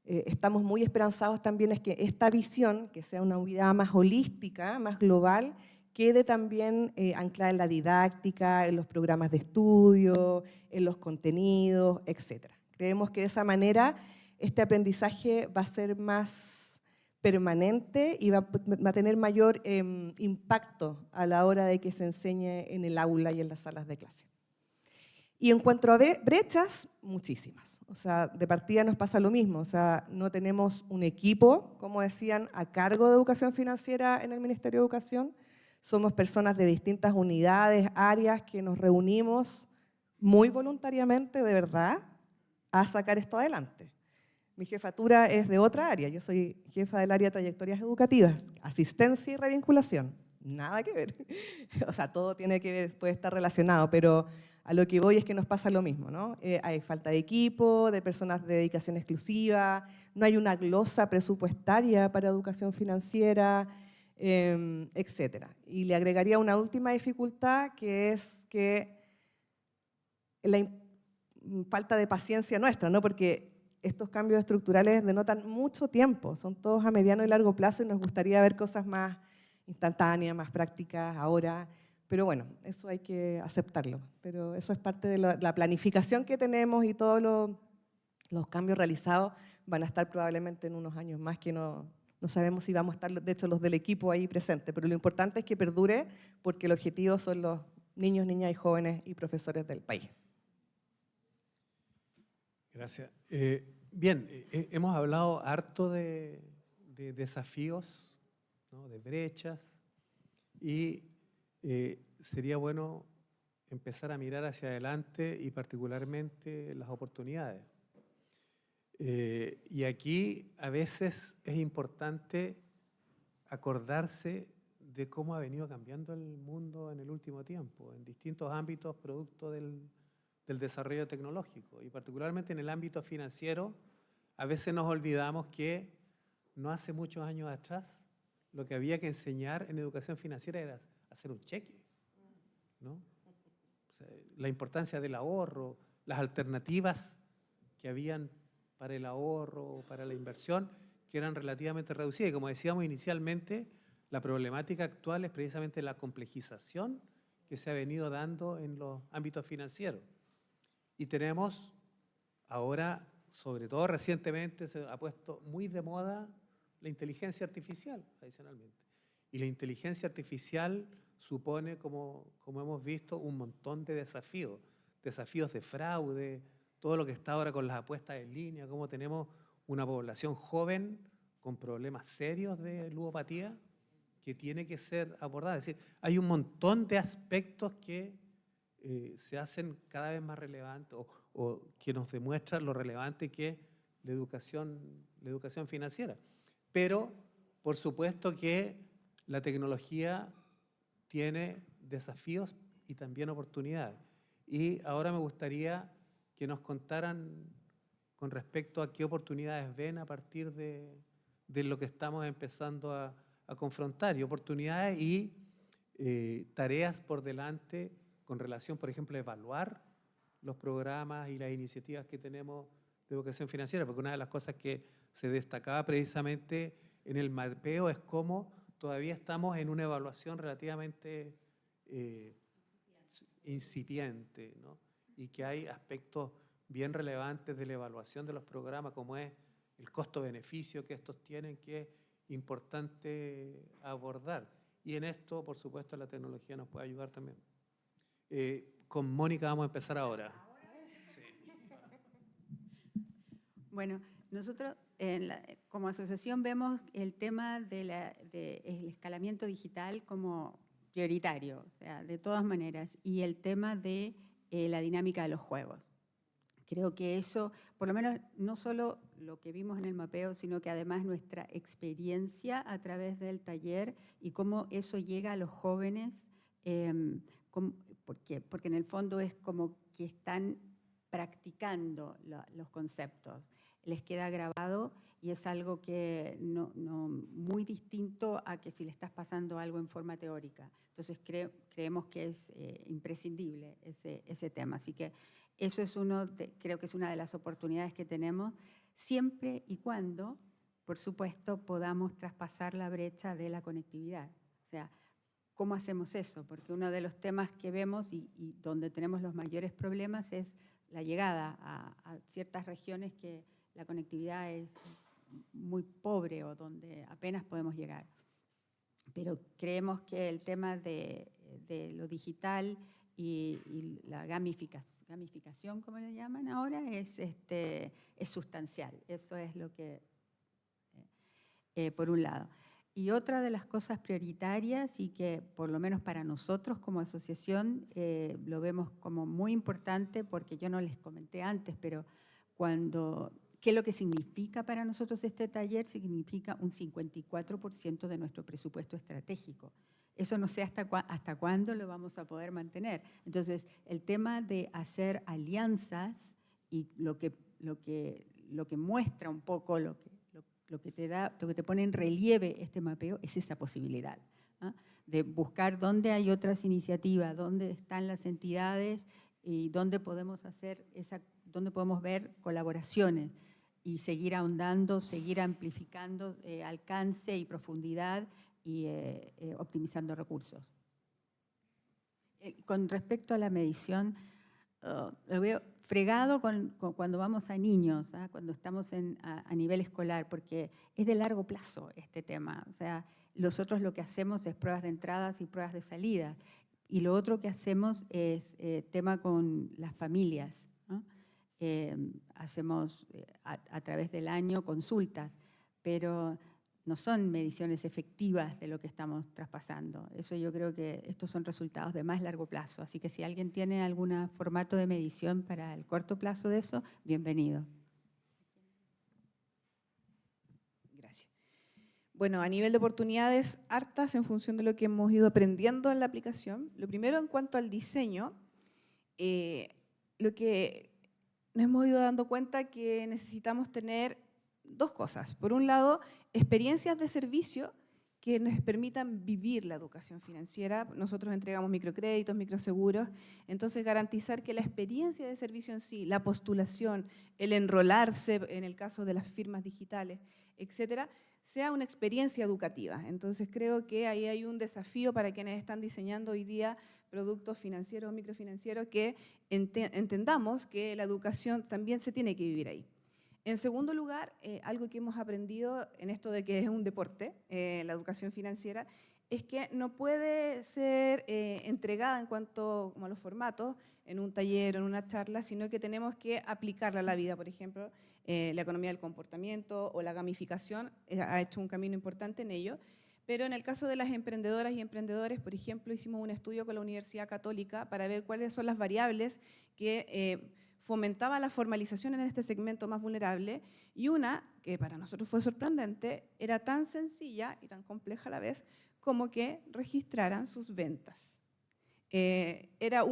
estamos muy esperanzados también es que esta visión, que sea una mirada más holística, más global, quede también anclada en la didáctica, en los programas de estudio, en los contenidos, etc. Creemos que de esa manera este aprendizaje va a ser más permanente y va a tener mayor impacto a la hora de que se enseñe en el aula y en las salas de clase. Y en cuanto a brechas, muchísimas. O sea, de partida nos pasa lo mismo. O sea, no tenemos un equipo, como decían, a cargo de educación financiera en el Ministerio de Educación. Somos personas de distintas unidades, áreas, que nos reunimos muy voluntariamente, de verdad, a sacar esto adelante. Mi jefatura es de otra área. Yo soy jefa del área de trayectorias educativas, asistencia y revinculación. Nada que ver. O sea, todo tiene que ver, puede estar relacionado, pero a lo que voy es que nos pasa lo mismo, ¿no? Hay falta de equipo, de personas de dedicación exclusiva, no hay una glosa presupuestaria para educación financiera, etc. Y le agregaría una última dificultad, que es que la falta de paciencia nuestra, ¿no? Porque estos cambios estructurales denotan mucho tiempo, son todos a mediano y largo plazo, y nos gustaría ver cosas más instantáneas, más prácticas ahora. Pero bueno, eso hay que aceptarlo. Pero eso es parte de la planificación que tenemos, y todos los cambios realizados van a estar probablemente en unos años más, que no sabemos si vamos a estar, de hecho, los del equipo ahí presentes. Pero lo importante es que perdure, porque el objetivo son los niños, niñas y jóvenes y profesores del país. Gracias. Bien, hemos hablado harto de desafíos, ¿no?, de brechas, y sería bueno empezar a mirar hacia adelante y particularmente las oportunidades. Y aquí a veces es importante acordarse de cómo ha venido cambiando el mundo en el último tiempo, en distintos ámbitos producto del desarrollo tecnológico, y particularmente en el ámbito financiero. A veces nos olvidamos que no hace muchos años atrás lo que había que enseñar en educación financiera era hacer un cheque, ¿no? O sea, la importancia del ahorro, las alternativas que habían para el ahorro, para la inversión, que eran relativamente reducidas. Y como decíamos inicialmente, la problemática actual es precisamente la complejización que se ha venido dando en los ámbitos financieros. Y tenemos ahora, sobre todo recientemente, se ha puesto muy de moda la inteligencia artificial, adicionalmente. Y la inteligencia artificial supone, como hemos visto, un montón de desafíos de fraude, todo lo que está ahora con las apuestas en línea, cómo tenemos una población joven con problemas serios de ludopatía que tiene que ser abordada. Es decir, hay un montón de aspectos que se hacen cada vez más relevantes o que nos demuestran lo relevante que es la educación financiera. Pero, por supuesto que la tecnología tiene desafíos y también oportunidades. Y ahora me gustaría que nos contaran con respecto a qué oportunidades ven a partir de lo que estamos empezando a confrontar, y oportunidades y tareas por delante con relación, por ejemplo, a evaluar los programas y las iniciativas que tenemos de educación financiera, porque una de las cosas que se destacaba precisamente en el mapeo es cómo todavía estamos en una evaluación relativamente incipiente, ¿no? Y que hay aspectos bien relevantes de la evaluación de los programas, como es el costo-beneficio que estos tienen, que es importante abordar. Y en esto, por supuesto, la tecnología nos puede ayudar también. Con Mónica vamos a empezar ahora. Sí. Bueno, nosotros como asociación vemos el tema del escalamiento digital como prioritario, o sea, de todas maneras, y el tema de la dinámica de los juegos. Creo que eso, por lo menos no solo lo que vimos en el mapeo, sino que además nuestra experiencia a través del taller y cómo eso llega a los jóvenes, porque en el fondo es como que están practicando los conceptos. Les queda grabado y es algo que muy distinto a que si le estás pasando algo en forma teórica. Entonces creemos que es imprescindible ese tema. Así que eso es creo que es una de las oportunidades que tenemos, siempre y cuando, por supuesto, podamos traspasar la brecha de la conectividad. O sea, ¿cómo hacemos eso? Porque uno de los temas que vemos y donde tenemos los mayores problemas es la llegada a ciertas regiones que la conectividad es muy pobre o donde apenas podemos llegar. Pero creemos que el tema de lo digital y la gamificación, como le llaman ahora, es sustancial. Eso es lo que, por un lado. Y otra de las cosas prioritarias y que por lo menos para nosotros como asociación lo vemos como muy importante, porque yo no les comenté antes, pero ¿qué es lo que significa para nosotros este taller? Significa un 54% de nuestro presupuesto estratégico. Eso no sé hasta cuándo lo vamos a poder mantener. Entonces, el tema de hacer alianzas y lo que muestra un poco, lo que te pone en relieve este mapeo es esa posibilidad, ¿no? De buscar dónde hay otras iniciativas, dónde están las entidades y dónde podemos ver colaboraciones y seguir ahondando, seguir amplificando alcance y profundidad y optimizando recursos. Con respecto a la medición, lo veo fregado cuando vamos a niños, cuando estamos a nivel escolar, porque es de largo plazo este tema. O sea, nosotros lo que hacemos es pruebas de entradas y pruebas de salida. Y lo otro que hacemos es tema con las familias, ¿no? Hacemos a través del año consultas, pero no son mediciones efectivas de lo que estamos traspasando. Eso yo creo que estos son resultados de más largo plazo. Así que si alguien tiene algún formato de medición para el corto plazo de eso, bienvenido. Gracias. Bueno, a nivel de oportunidades, hartas en función de lo que hemos ido aprendiendo en la aplicación. Lo primero, en cuanto al diseño, lo que nos hemos ido dando cuenta que necesitamos tener dos cosas. Por un lado, experiencias de servicio que nos permitan vivir la educación financiera. Nosotros entregamos microcréditos, microseguros, entonces garantizar que la experiencia de servicio en sí, la postulación, el enrolarse en el caso de las firmas digitales, etcétera, sea una experiencia educativa. Entonces creo que ahí hay un desafío para quienes están diseñando hoy día productos financieros o microfinancieros, que entendamos que la educación también se tiene que vivir ahí. En segundo lugar, algo que hemos aprendido en esto de que es un deporte, la educación financiera, es que no puede ser entregada en cuanto a los formatos, en un taller o en una charla, sino que tenemos que aplicarla a la vida. Por ejemplo, la economía del comportamiento o la gamificación ha hecho un camino importante en ello. Pero en el caso de las emprendedoras y emprendedores, por ejemplo, hicimos un estudio con la Universidad Católica para ver cuáles son las variables que fomentaba la formalización en este segmento más vulnerable, y una, que para nosotros fue sorprendente, era tan sencilla y tan compleja a la vez como que registraran sus ventas. Era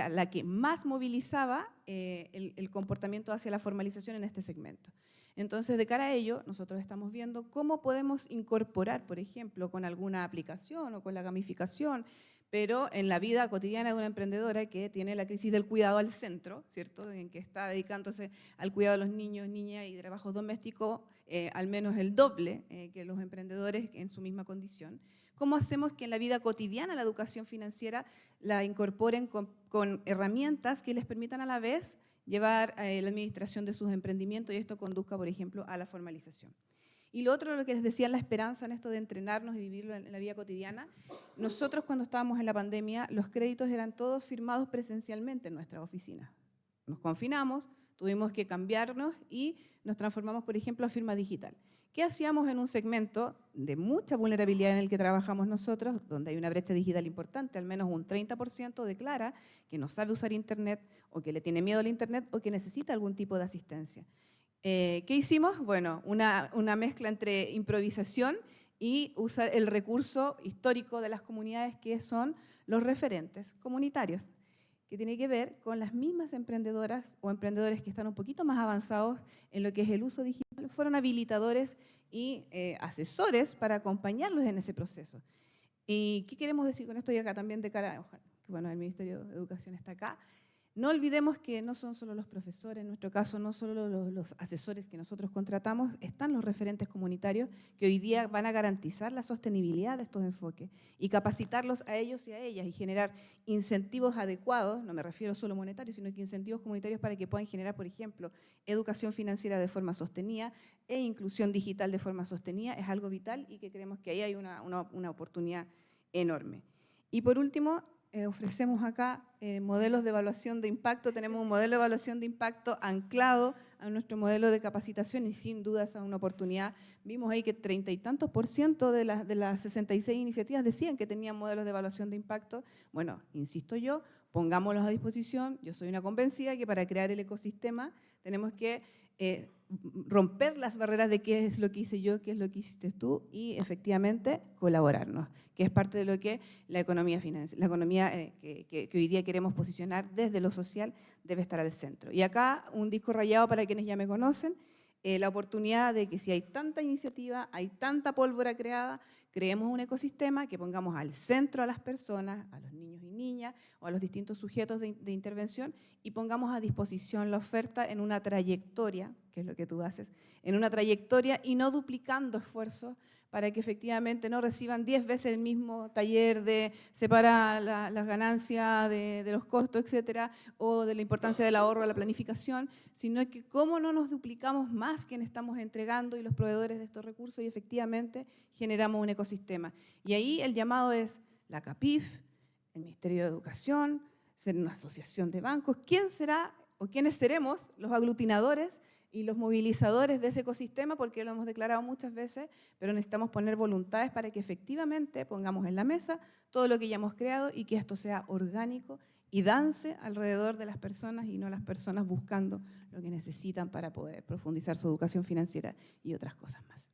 la que más movilizaba el comportamiento hacia la formalización en este segmento. Entonces, de cara a ello, nosotros estamos viendo cómo podemos incorporar, por ejemplo, con alguna aplicación o con la gamificación, pero en la vida cotidiana de una emprendedora que tiene la crisis del cuidado al centro, ¿cierto?, en que está dedicándose al cuidado de los niños, niñas y de trabajos domésticos, al menos el doble que los emprendedores en su misma condición. ¿Cómo hacemos que en la vida cotidiana la educación financiera la incorporen con herramientas que les permitan a la vez llevar la administración de sus emprendimientos y esto conduzca, por ejemplo, a la formalización? Y lo otro, lo que les decía, la esperanza en esto de entrenarnos y vivirlo en la vida cotidiana. Nosotros cuando estábamos en la pandemia, los créditos eran todos firmados presencialmente en nuestras oficinas. Nos confinamos, tuvimos que cambiarnos y nos transformamos, por ejemplo, a firma digital. ¿Qué hacíamos en un segmento de mucha vulnerabilidad en el que trabajamos nosotros, donde hay una brecha digital importante? Al menos un 30% declara que no sabe usar Internet o que le tiene miedo al Internet o que necesita algún tipo de asistencia. ¿Qué hicimos? Bueno, una mezcla entre improvisación y usar el recurso histórico de las comunidades, que son los referentes comunitarios, que tiene que ver con las mismas emprendedoras o emprendedores que están un poquito más avanzados en lo que es el uso digital, fueron habilitadores y asesores para acompañarlos en ese proceso. ¿Y qué queremos decir con esto? Y acá también de cara, ojalá, que bueno, el Ministerio de Educación está acá. No olvidemos que no son solo los profesores, en nuestro caso no solo los asesores que nosotros contratamos, están los referentes comunitarios que hoy día van a garantizar la sostenibilidad de estos enfoques y capacitarlos a ellos y a ellas y generar incentivos adecuados, no me refiero solo monetarios, sino que incentivos comunitarios para que puedan generar, por ejemplo, educación financiera de forma sostenida e inclusión digital de forma sostenida. Es algo vital y que creemos que ahí hay una oportunidad enorme. Y por último, ofrecemos acá modelos de evaluación de impacto. Tenemos un modelo de evaluación de impacto anclado a nuestro modelo de capacitación y sin duda es una oportunidad. Vimos ahí que 30 y tantos % de las 66 iniciativas decían que tenían modelos de evaluación de impacto. Bueno, insisto yo, pongámoslos a disposición. Yo soy una convencida que para crear el ecosistema tenemos que romper las barreras de qué es lo que hice yo, qué es lo que hiciste tú y efectivamente colaborarnos, que es parte de lo que la economía financiera, la economía que hoy día queremos posicionar desde lo social debe estar al centro. Y acá un disco rayado para quienes ya me conocen, la oportunidad de que si hay tanta iniciativa, hay tanta pólvora creada, creemos un ecosistema que pongamos al centro a las personas, a los niños y niñas o a los distintos sujetos de intervención y pongamos a disposición la oferta en una trayectoria, que es lo que tú haces, en una trayectoria y no duplicando esfuerzos para que efectivamente no reciban 10 veces el mismo taller de separar las ganancias de los costos, etcétera, o de la importancia del ahorro a la planificación, sino que cómo no nos duplicamos más quienes estamos entregando y los proveedores de estos recursos y efectivamente generamos un ecosistema. Y ahí el llamado es la CAPIF, el Ministerio de Educación, ser una asociación de bancos. ¿Quién será o quiénes seremos los aglutinadores y los movilizadores de ese ecosistema? Porque lo hemos declarado muchas veces, pero necesitamos poner voluntades para que efectivamente pongamos en la mesa todo lo que ya hemos creado y que esto sea orgánico y dance alrededor de las personas y no las personas buscando lo que necesitan para poder profundizar su educación financiera y otras cosas más.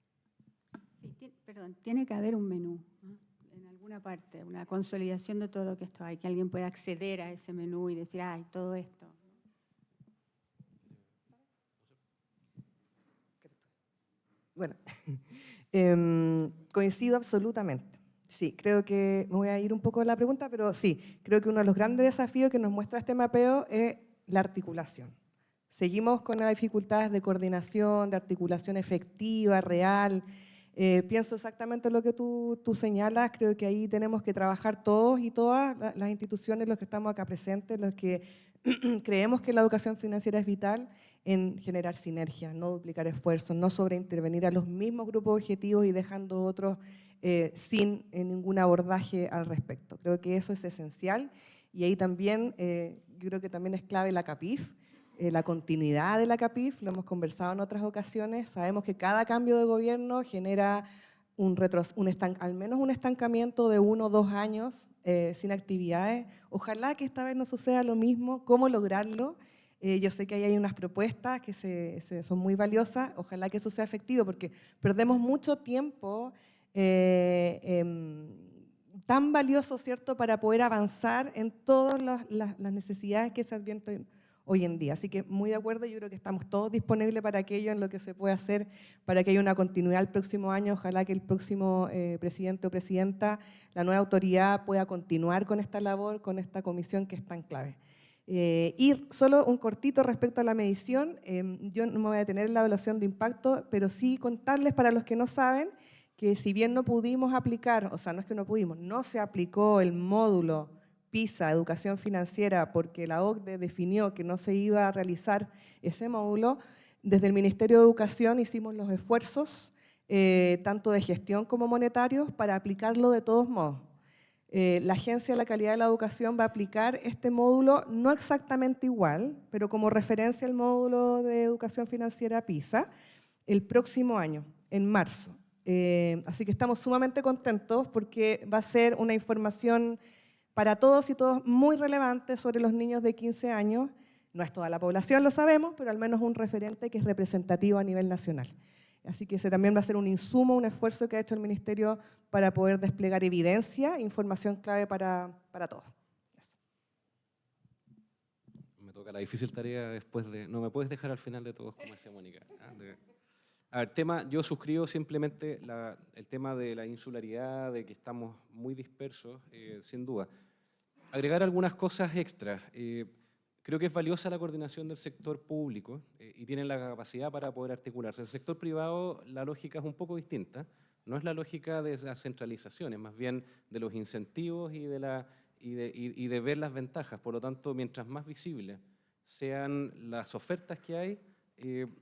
Sí, perdón, tiene que haber un menú, ¿no? En alguna parte, una consolidación de todo lo que esto hay, que alguien pueda acceder a ese menú y decir, ay, todo esto. Bueno, coincido absolutamente. Sí, creo que me voy a ir un poco de la pregunta, pero sí, creo que uno de los grandes desafíos que nos muestra este mapeo es la articulación. Seguimos con las dificultades de coordinación, de articulación efectiva, real. Pienso exactamente lo que tú señalas. Creo que ahí tenemos que trabajar todos y todas las instituciones, los que estamos acá presentes, los que creemos que la educación financiera es vital, en generar sinergias, no duplicar esfuerzos, no sobreintervenir a los mismos grupos objetivos y dejando otros sin ningún abordaje al respecto. Creo que eso es esencial y ahí también, yo creo que también es clave la CAPIF, la continuidad de la CAPIF, lo hemos conversado en otras ocasiones, sabemos que cada cambio de gobierno genera al menos un estancamiento de 1 o 2 años sin actividades. Ojalá que esta vez no suceda lo mismo. ¿Cómo lograrlo? Yo sé que ahí hay unas propuestas que son muy valiosas. Ojalá que eso sea efectivo porque perdemos mucho tiempo tan valioso, ¿cierto?, para poder avanzar en todas las necesidades que se advierten hoy en día. Así que muy de acuerdo, yo creo que estamos todos disponibles para aquello, en lo que se puede hacer para que haya una continuidad el próximo año. Ojalá que el próximo presidente o presidenta, la nueva autoridad, pueda continuar con esta labor, con esta comisión que es tan clave. Y solo un cortito respecto a la medición, yo no me voy a detener en la evaluación de impacto, pero sí contarles para los que no saben que si bien no pudimos aplicar, o sea, no es que no pudimos, no se aplicó el módulo PISA, Educación Financiera, porque la OCDE definió que no se iba a realizar ese módulo, desde el Ministerio de Educación hicimos los esfuerzos, tanto de gestión como monetarios, para aplicarlo de todos modos. La Agencia de la Calidad de la Educación va a aplicar este módulo no exactamente igual, pero como referencia al módulo de Educación Financiera PISA, el próximo año, en marzo. Así que estamos sumamente contentos porque va a ser una información para todos y todas muy relevante sobre los niños de 15 años. No es toda la población, lo sabemos, pero al menos un referente que es representativo a nivel nacional. Así que ese también va a ser un insumo, un esfuerzo que ha hecho el Ministerio para poder desplegar evidencia, información clave para todos. Eso. Me toca la difícil tarea después de... No me puedes dejar al final de todos, como decía Mónica. A ver, yo suscribo simplemente el tema de la insularidad, de que estamos muy dispersos, sin duda. Agregar algunas cosas extras. Creo que es valiosa la coordinación del sector público y tienen la capacidad para poder articularse. El sector privado, la lógica es un poco distinta. No es la lógica de la centralización, es más bien de los incentivos y de ver las ventajas. Por lo tanto, mientras más visibles sean las ofertas que hay,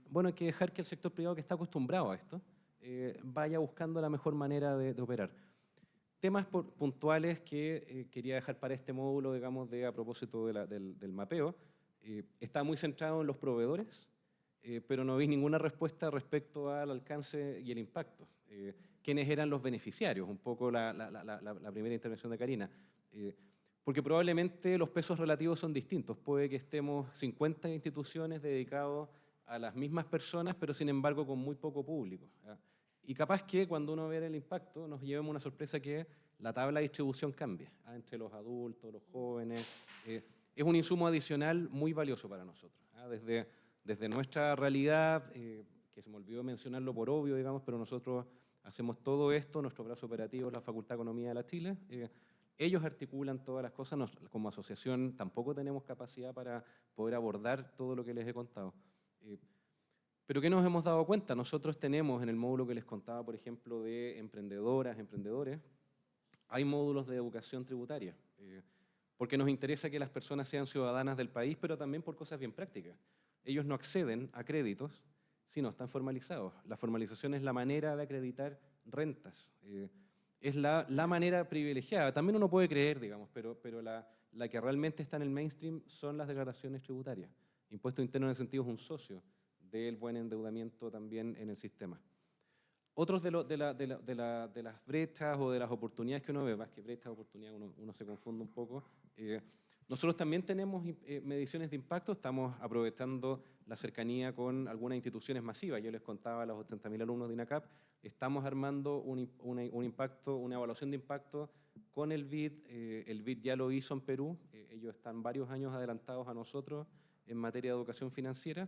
bueno, hay que dejar que el sector privado, que está acostumbrado a esto, vaya buscando la mejor manera de operar. Temas puntuales que quería dejar para este módulo, digamos, a propósito del mapeo. Está muy centrado en los proveedores, pero no vi ninguna respuesta respecto al alcance y el impacto. ¿Quiénes eran los beneficiarios? Un poco la primera intervención de Karina. Porque probablemente los pesos relativos son distintos. Puede que estemos 50 instituciones dedicadas a las mismas personas, pero sin embargo con muy poco público, ¿ya? Y capaz que cuando uno ve el impacto nos llevemos una sorpresa que la tabla de distribución cambia, ¿ya? Entre los adultos, los jóvenes. Es un insumo adicional muy valioso para nosotros, ¿ya? Desde nuestra realidad, que se me olvidó mencionarlo por obvio, digamos, pero nosotros hacemos todo esto, nuestro brazo operativo es la Facultad de Economía de la Chile. Ellos articulan todas las cosas, como asociación tampoco tenemos capacidad para poder abordar todo lo que les he contado. Pero ¿qué nos hemos dado cuenta? Nosotros tenemos en el módulo que les contaba, por ejemplo, de emprendedoras, emprendedores, hay módulos de educación tributaria, porque nos interesa que las personas sean ciudadanas del país, pero también por cosas bien prácticas. Ellos no acceden a créditos si no están formalizados. La formalización es la manera de acreditar rentas. Es la manera privilegiada. También uno puede creer, digamos, pero la que realmente está en el mainstream son las declaraciones tributarias. Impuesto interno en ese sentido es un socio del buen endeudamiento también en el sistema. Otros de las brechas o de las oportunidades que uno ve, más que brechas, oportunidades, uno se confunde un poco. Nosotros también tenemos mediciones de impacto, estamos aprovechando la cercanía con algunas instituciones masivas. Yo les contaba a los 80.000 alumnos de INACAP, estamos armando un impacto, una evaluación de impacto con el BID. El BID ya lo hizo en Perú, ellos están varios años adelantados a nosotros en materia de educación financiera.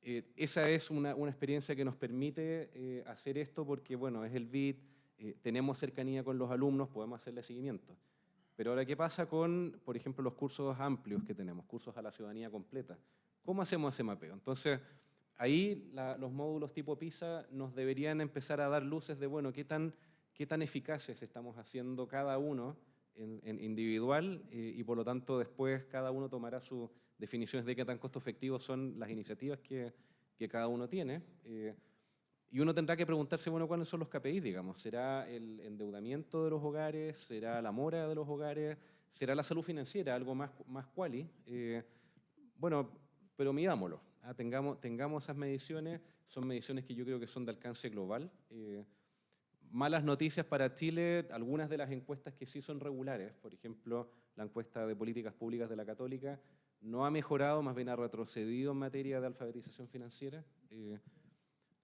Esa es una experiencia que nos permite hacer esto porque, bueno, es el BID, tenemos cercanía con los alumnos, podemos hacerle seguimiento. Pero ahora, ¿qué pasa con, por ejemplo, los cursos amplios que tenemos, cursos a la ciudadanía completa? ¿Cómo hacemos ese mapeo? Entonces, ahí los módulos tipo PISA nos deberían empezar a dar luces de, bueno, qué tan eficaces estamos haciendo cada uno en individual y por lo tanto después cada uno tomará sus definiciones de qué tan costo efectivos son las iniciativas que cada uno tiene. Y uno tendrá que preguntarse, bueno, ¿cuáles son los KPIs, digamos? ¿Será el endeudamiento de los hogares? ¿Será la mora de los hogares? ¿Será la salud financiera? Algo más quali. Bueno, pero midámoslo. Tengamos esas mediciones. Son mediciones que yo creo que son de alcance global. Malas noticias para Chile, algunas de las encuestas que sí son regulares, por ejemplo, la encuesta de políticas públicas de la Católica, no ha mejorado, más bien ha retrocedido en materia de alfabetización financiera.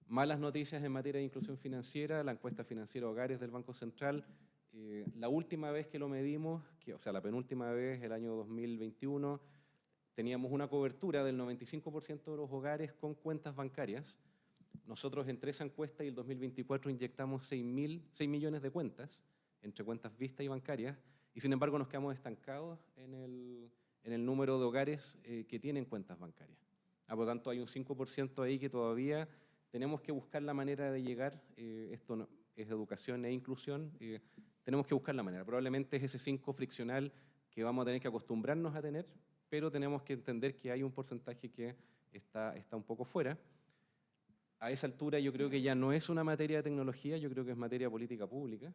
Malas noticias en materia de inclusión financiera, la encuesta financiera Hogares del Banco Central, la última vez que lo medimos, o sea, la penúltima vez, el año 2021, teníamos una cobertura del 95% de los hogares con cuentas bancarias. Nosotros entre esa encuesta y el 2024 inyectamos 6 millones de cuentas, entre cuentas vistas y bancarias, y sin embargo nos quedamos estancados en el número de hogares que tienen cuentas bancarias. Por lo tanto, hay un 5% ahí que todavía tenemos que buscar la manera de llegar. Esto no, es educación e inclusión. Tenemos que buscar la manera. Probablemente es ese 5 friccional que vamos a tener que acostumbrarnos a tener, pero tenemos que entender que hay un porcentaje que está un poco fuera. A esa altura yo creo que ya no es una materia de tecnología, yo creo que es materia política pública,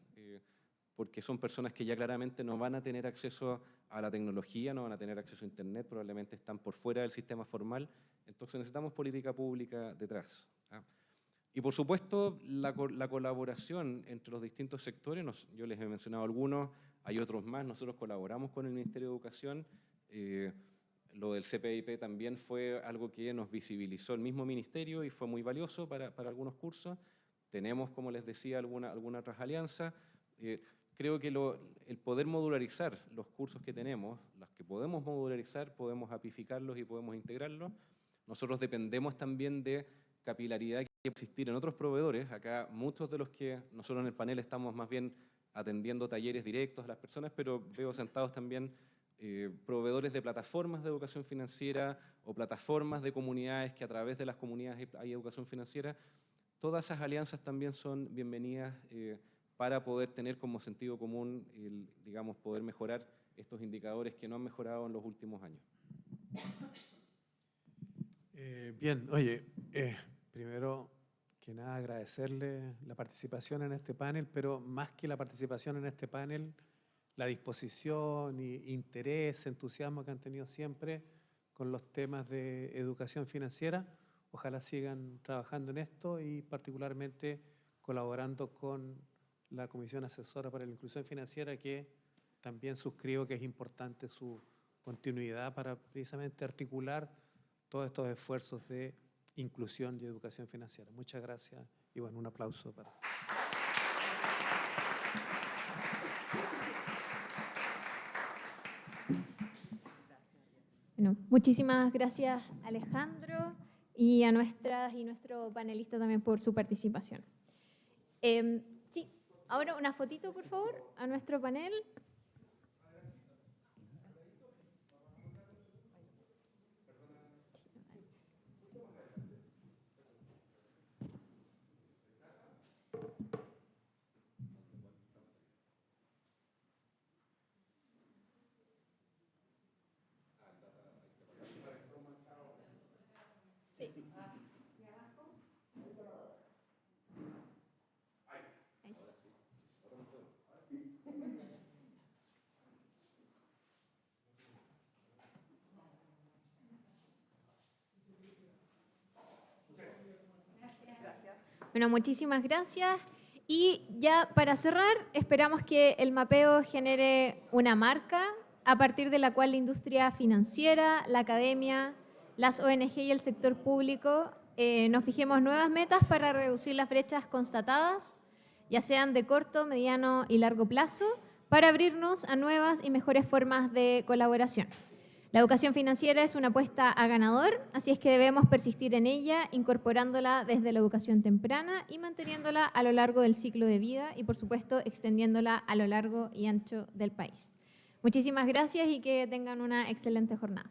porque son personas que ya claramente no van a tener acceso a la tecnología, no van a tener acceso a Internet, probablemente están por fuera del sistema formal, entonces necesitamos política pública detrás. Y por supuesto, la colaboración entre los distintos sectores, yo les he mencionado algunos, hay otros más, nosotros colaboramos con el Ministerio de Educación, lo del CPIP también fue algo que nos visibilizó el mismo ministerio y fue muy valioso para algunos cursos. Tenemos, como les decía, alguna otras alianzas. Creo que el poder modularizar los cursos que tenemos, los que podemos modularizar, podemos apificarlos y podemos integrarlos. Nosotros dependemos también de capilaridad que puede existir en otros proveedores. Acá muchos de los que nosotros en el panel estamos más bien atendiendo talleres directos a las personas, pero veo sentados también proveedores de plataformas de educación financiera o plataformas de comunidades que a través de las comunidades hay educación financiera. Todas esas alianzas también son bienvenidas para poder tener como sentido común, digamos, poder mejorar estos indicadores que no han mejorado en los últimos años. Bien, oye, primero que nada agradecerle la participación en este panel, pero más que la participación en este panel, la disposición, interés, entusiasmo que han tenido siempre con los temas de educación financiera. Ojalá sigan trabajando en esto y particularmente colaborando con la Comisión Asesora para la Inclusión Financiera, que también suscribo que es importante su continuidad para precisamente articular todos estos esfuerzos de inclusión y educación financiera. Muchas gracias y bueno, un aplauso para... Bueno, muchísimas gracias Alejandro y a nuestras y nuestro panelista también por su participación. Sí, ahora una fotito por favor a nuestro panel. Bueno, muchísimas gracias. Y ya para cerrar, esperamos que el mapeo genere una marca a partir de la cual la industria financiera, la academia las ONG y el sector público nos fijemos nuevas metas para reducir las brechas constatadas, ya sean de corto, mediano y largo plazo, para abrirnos a nuevas y mejores formas de colaboración. La educación financiera es una apuesta a ganador, así es que debemos persistir en ella, incorporándola desde la educación temprana y manteniéndola a lo largo del ciclo de vida y, por supuesto, extendiéndola a lo largo y ancho del país. Muchísimas gracias y que tengan una excelente jornada.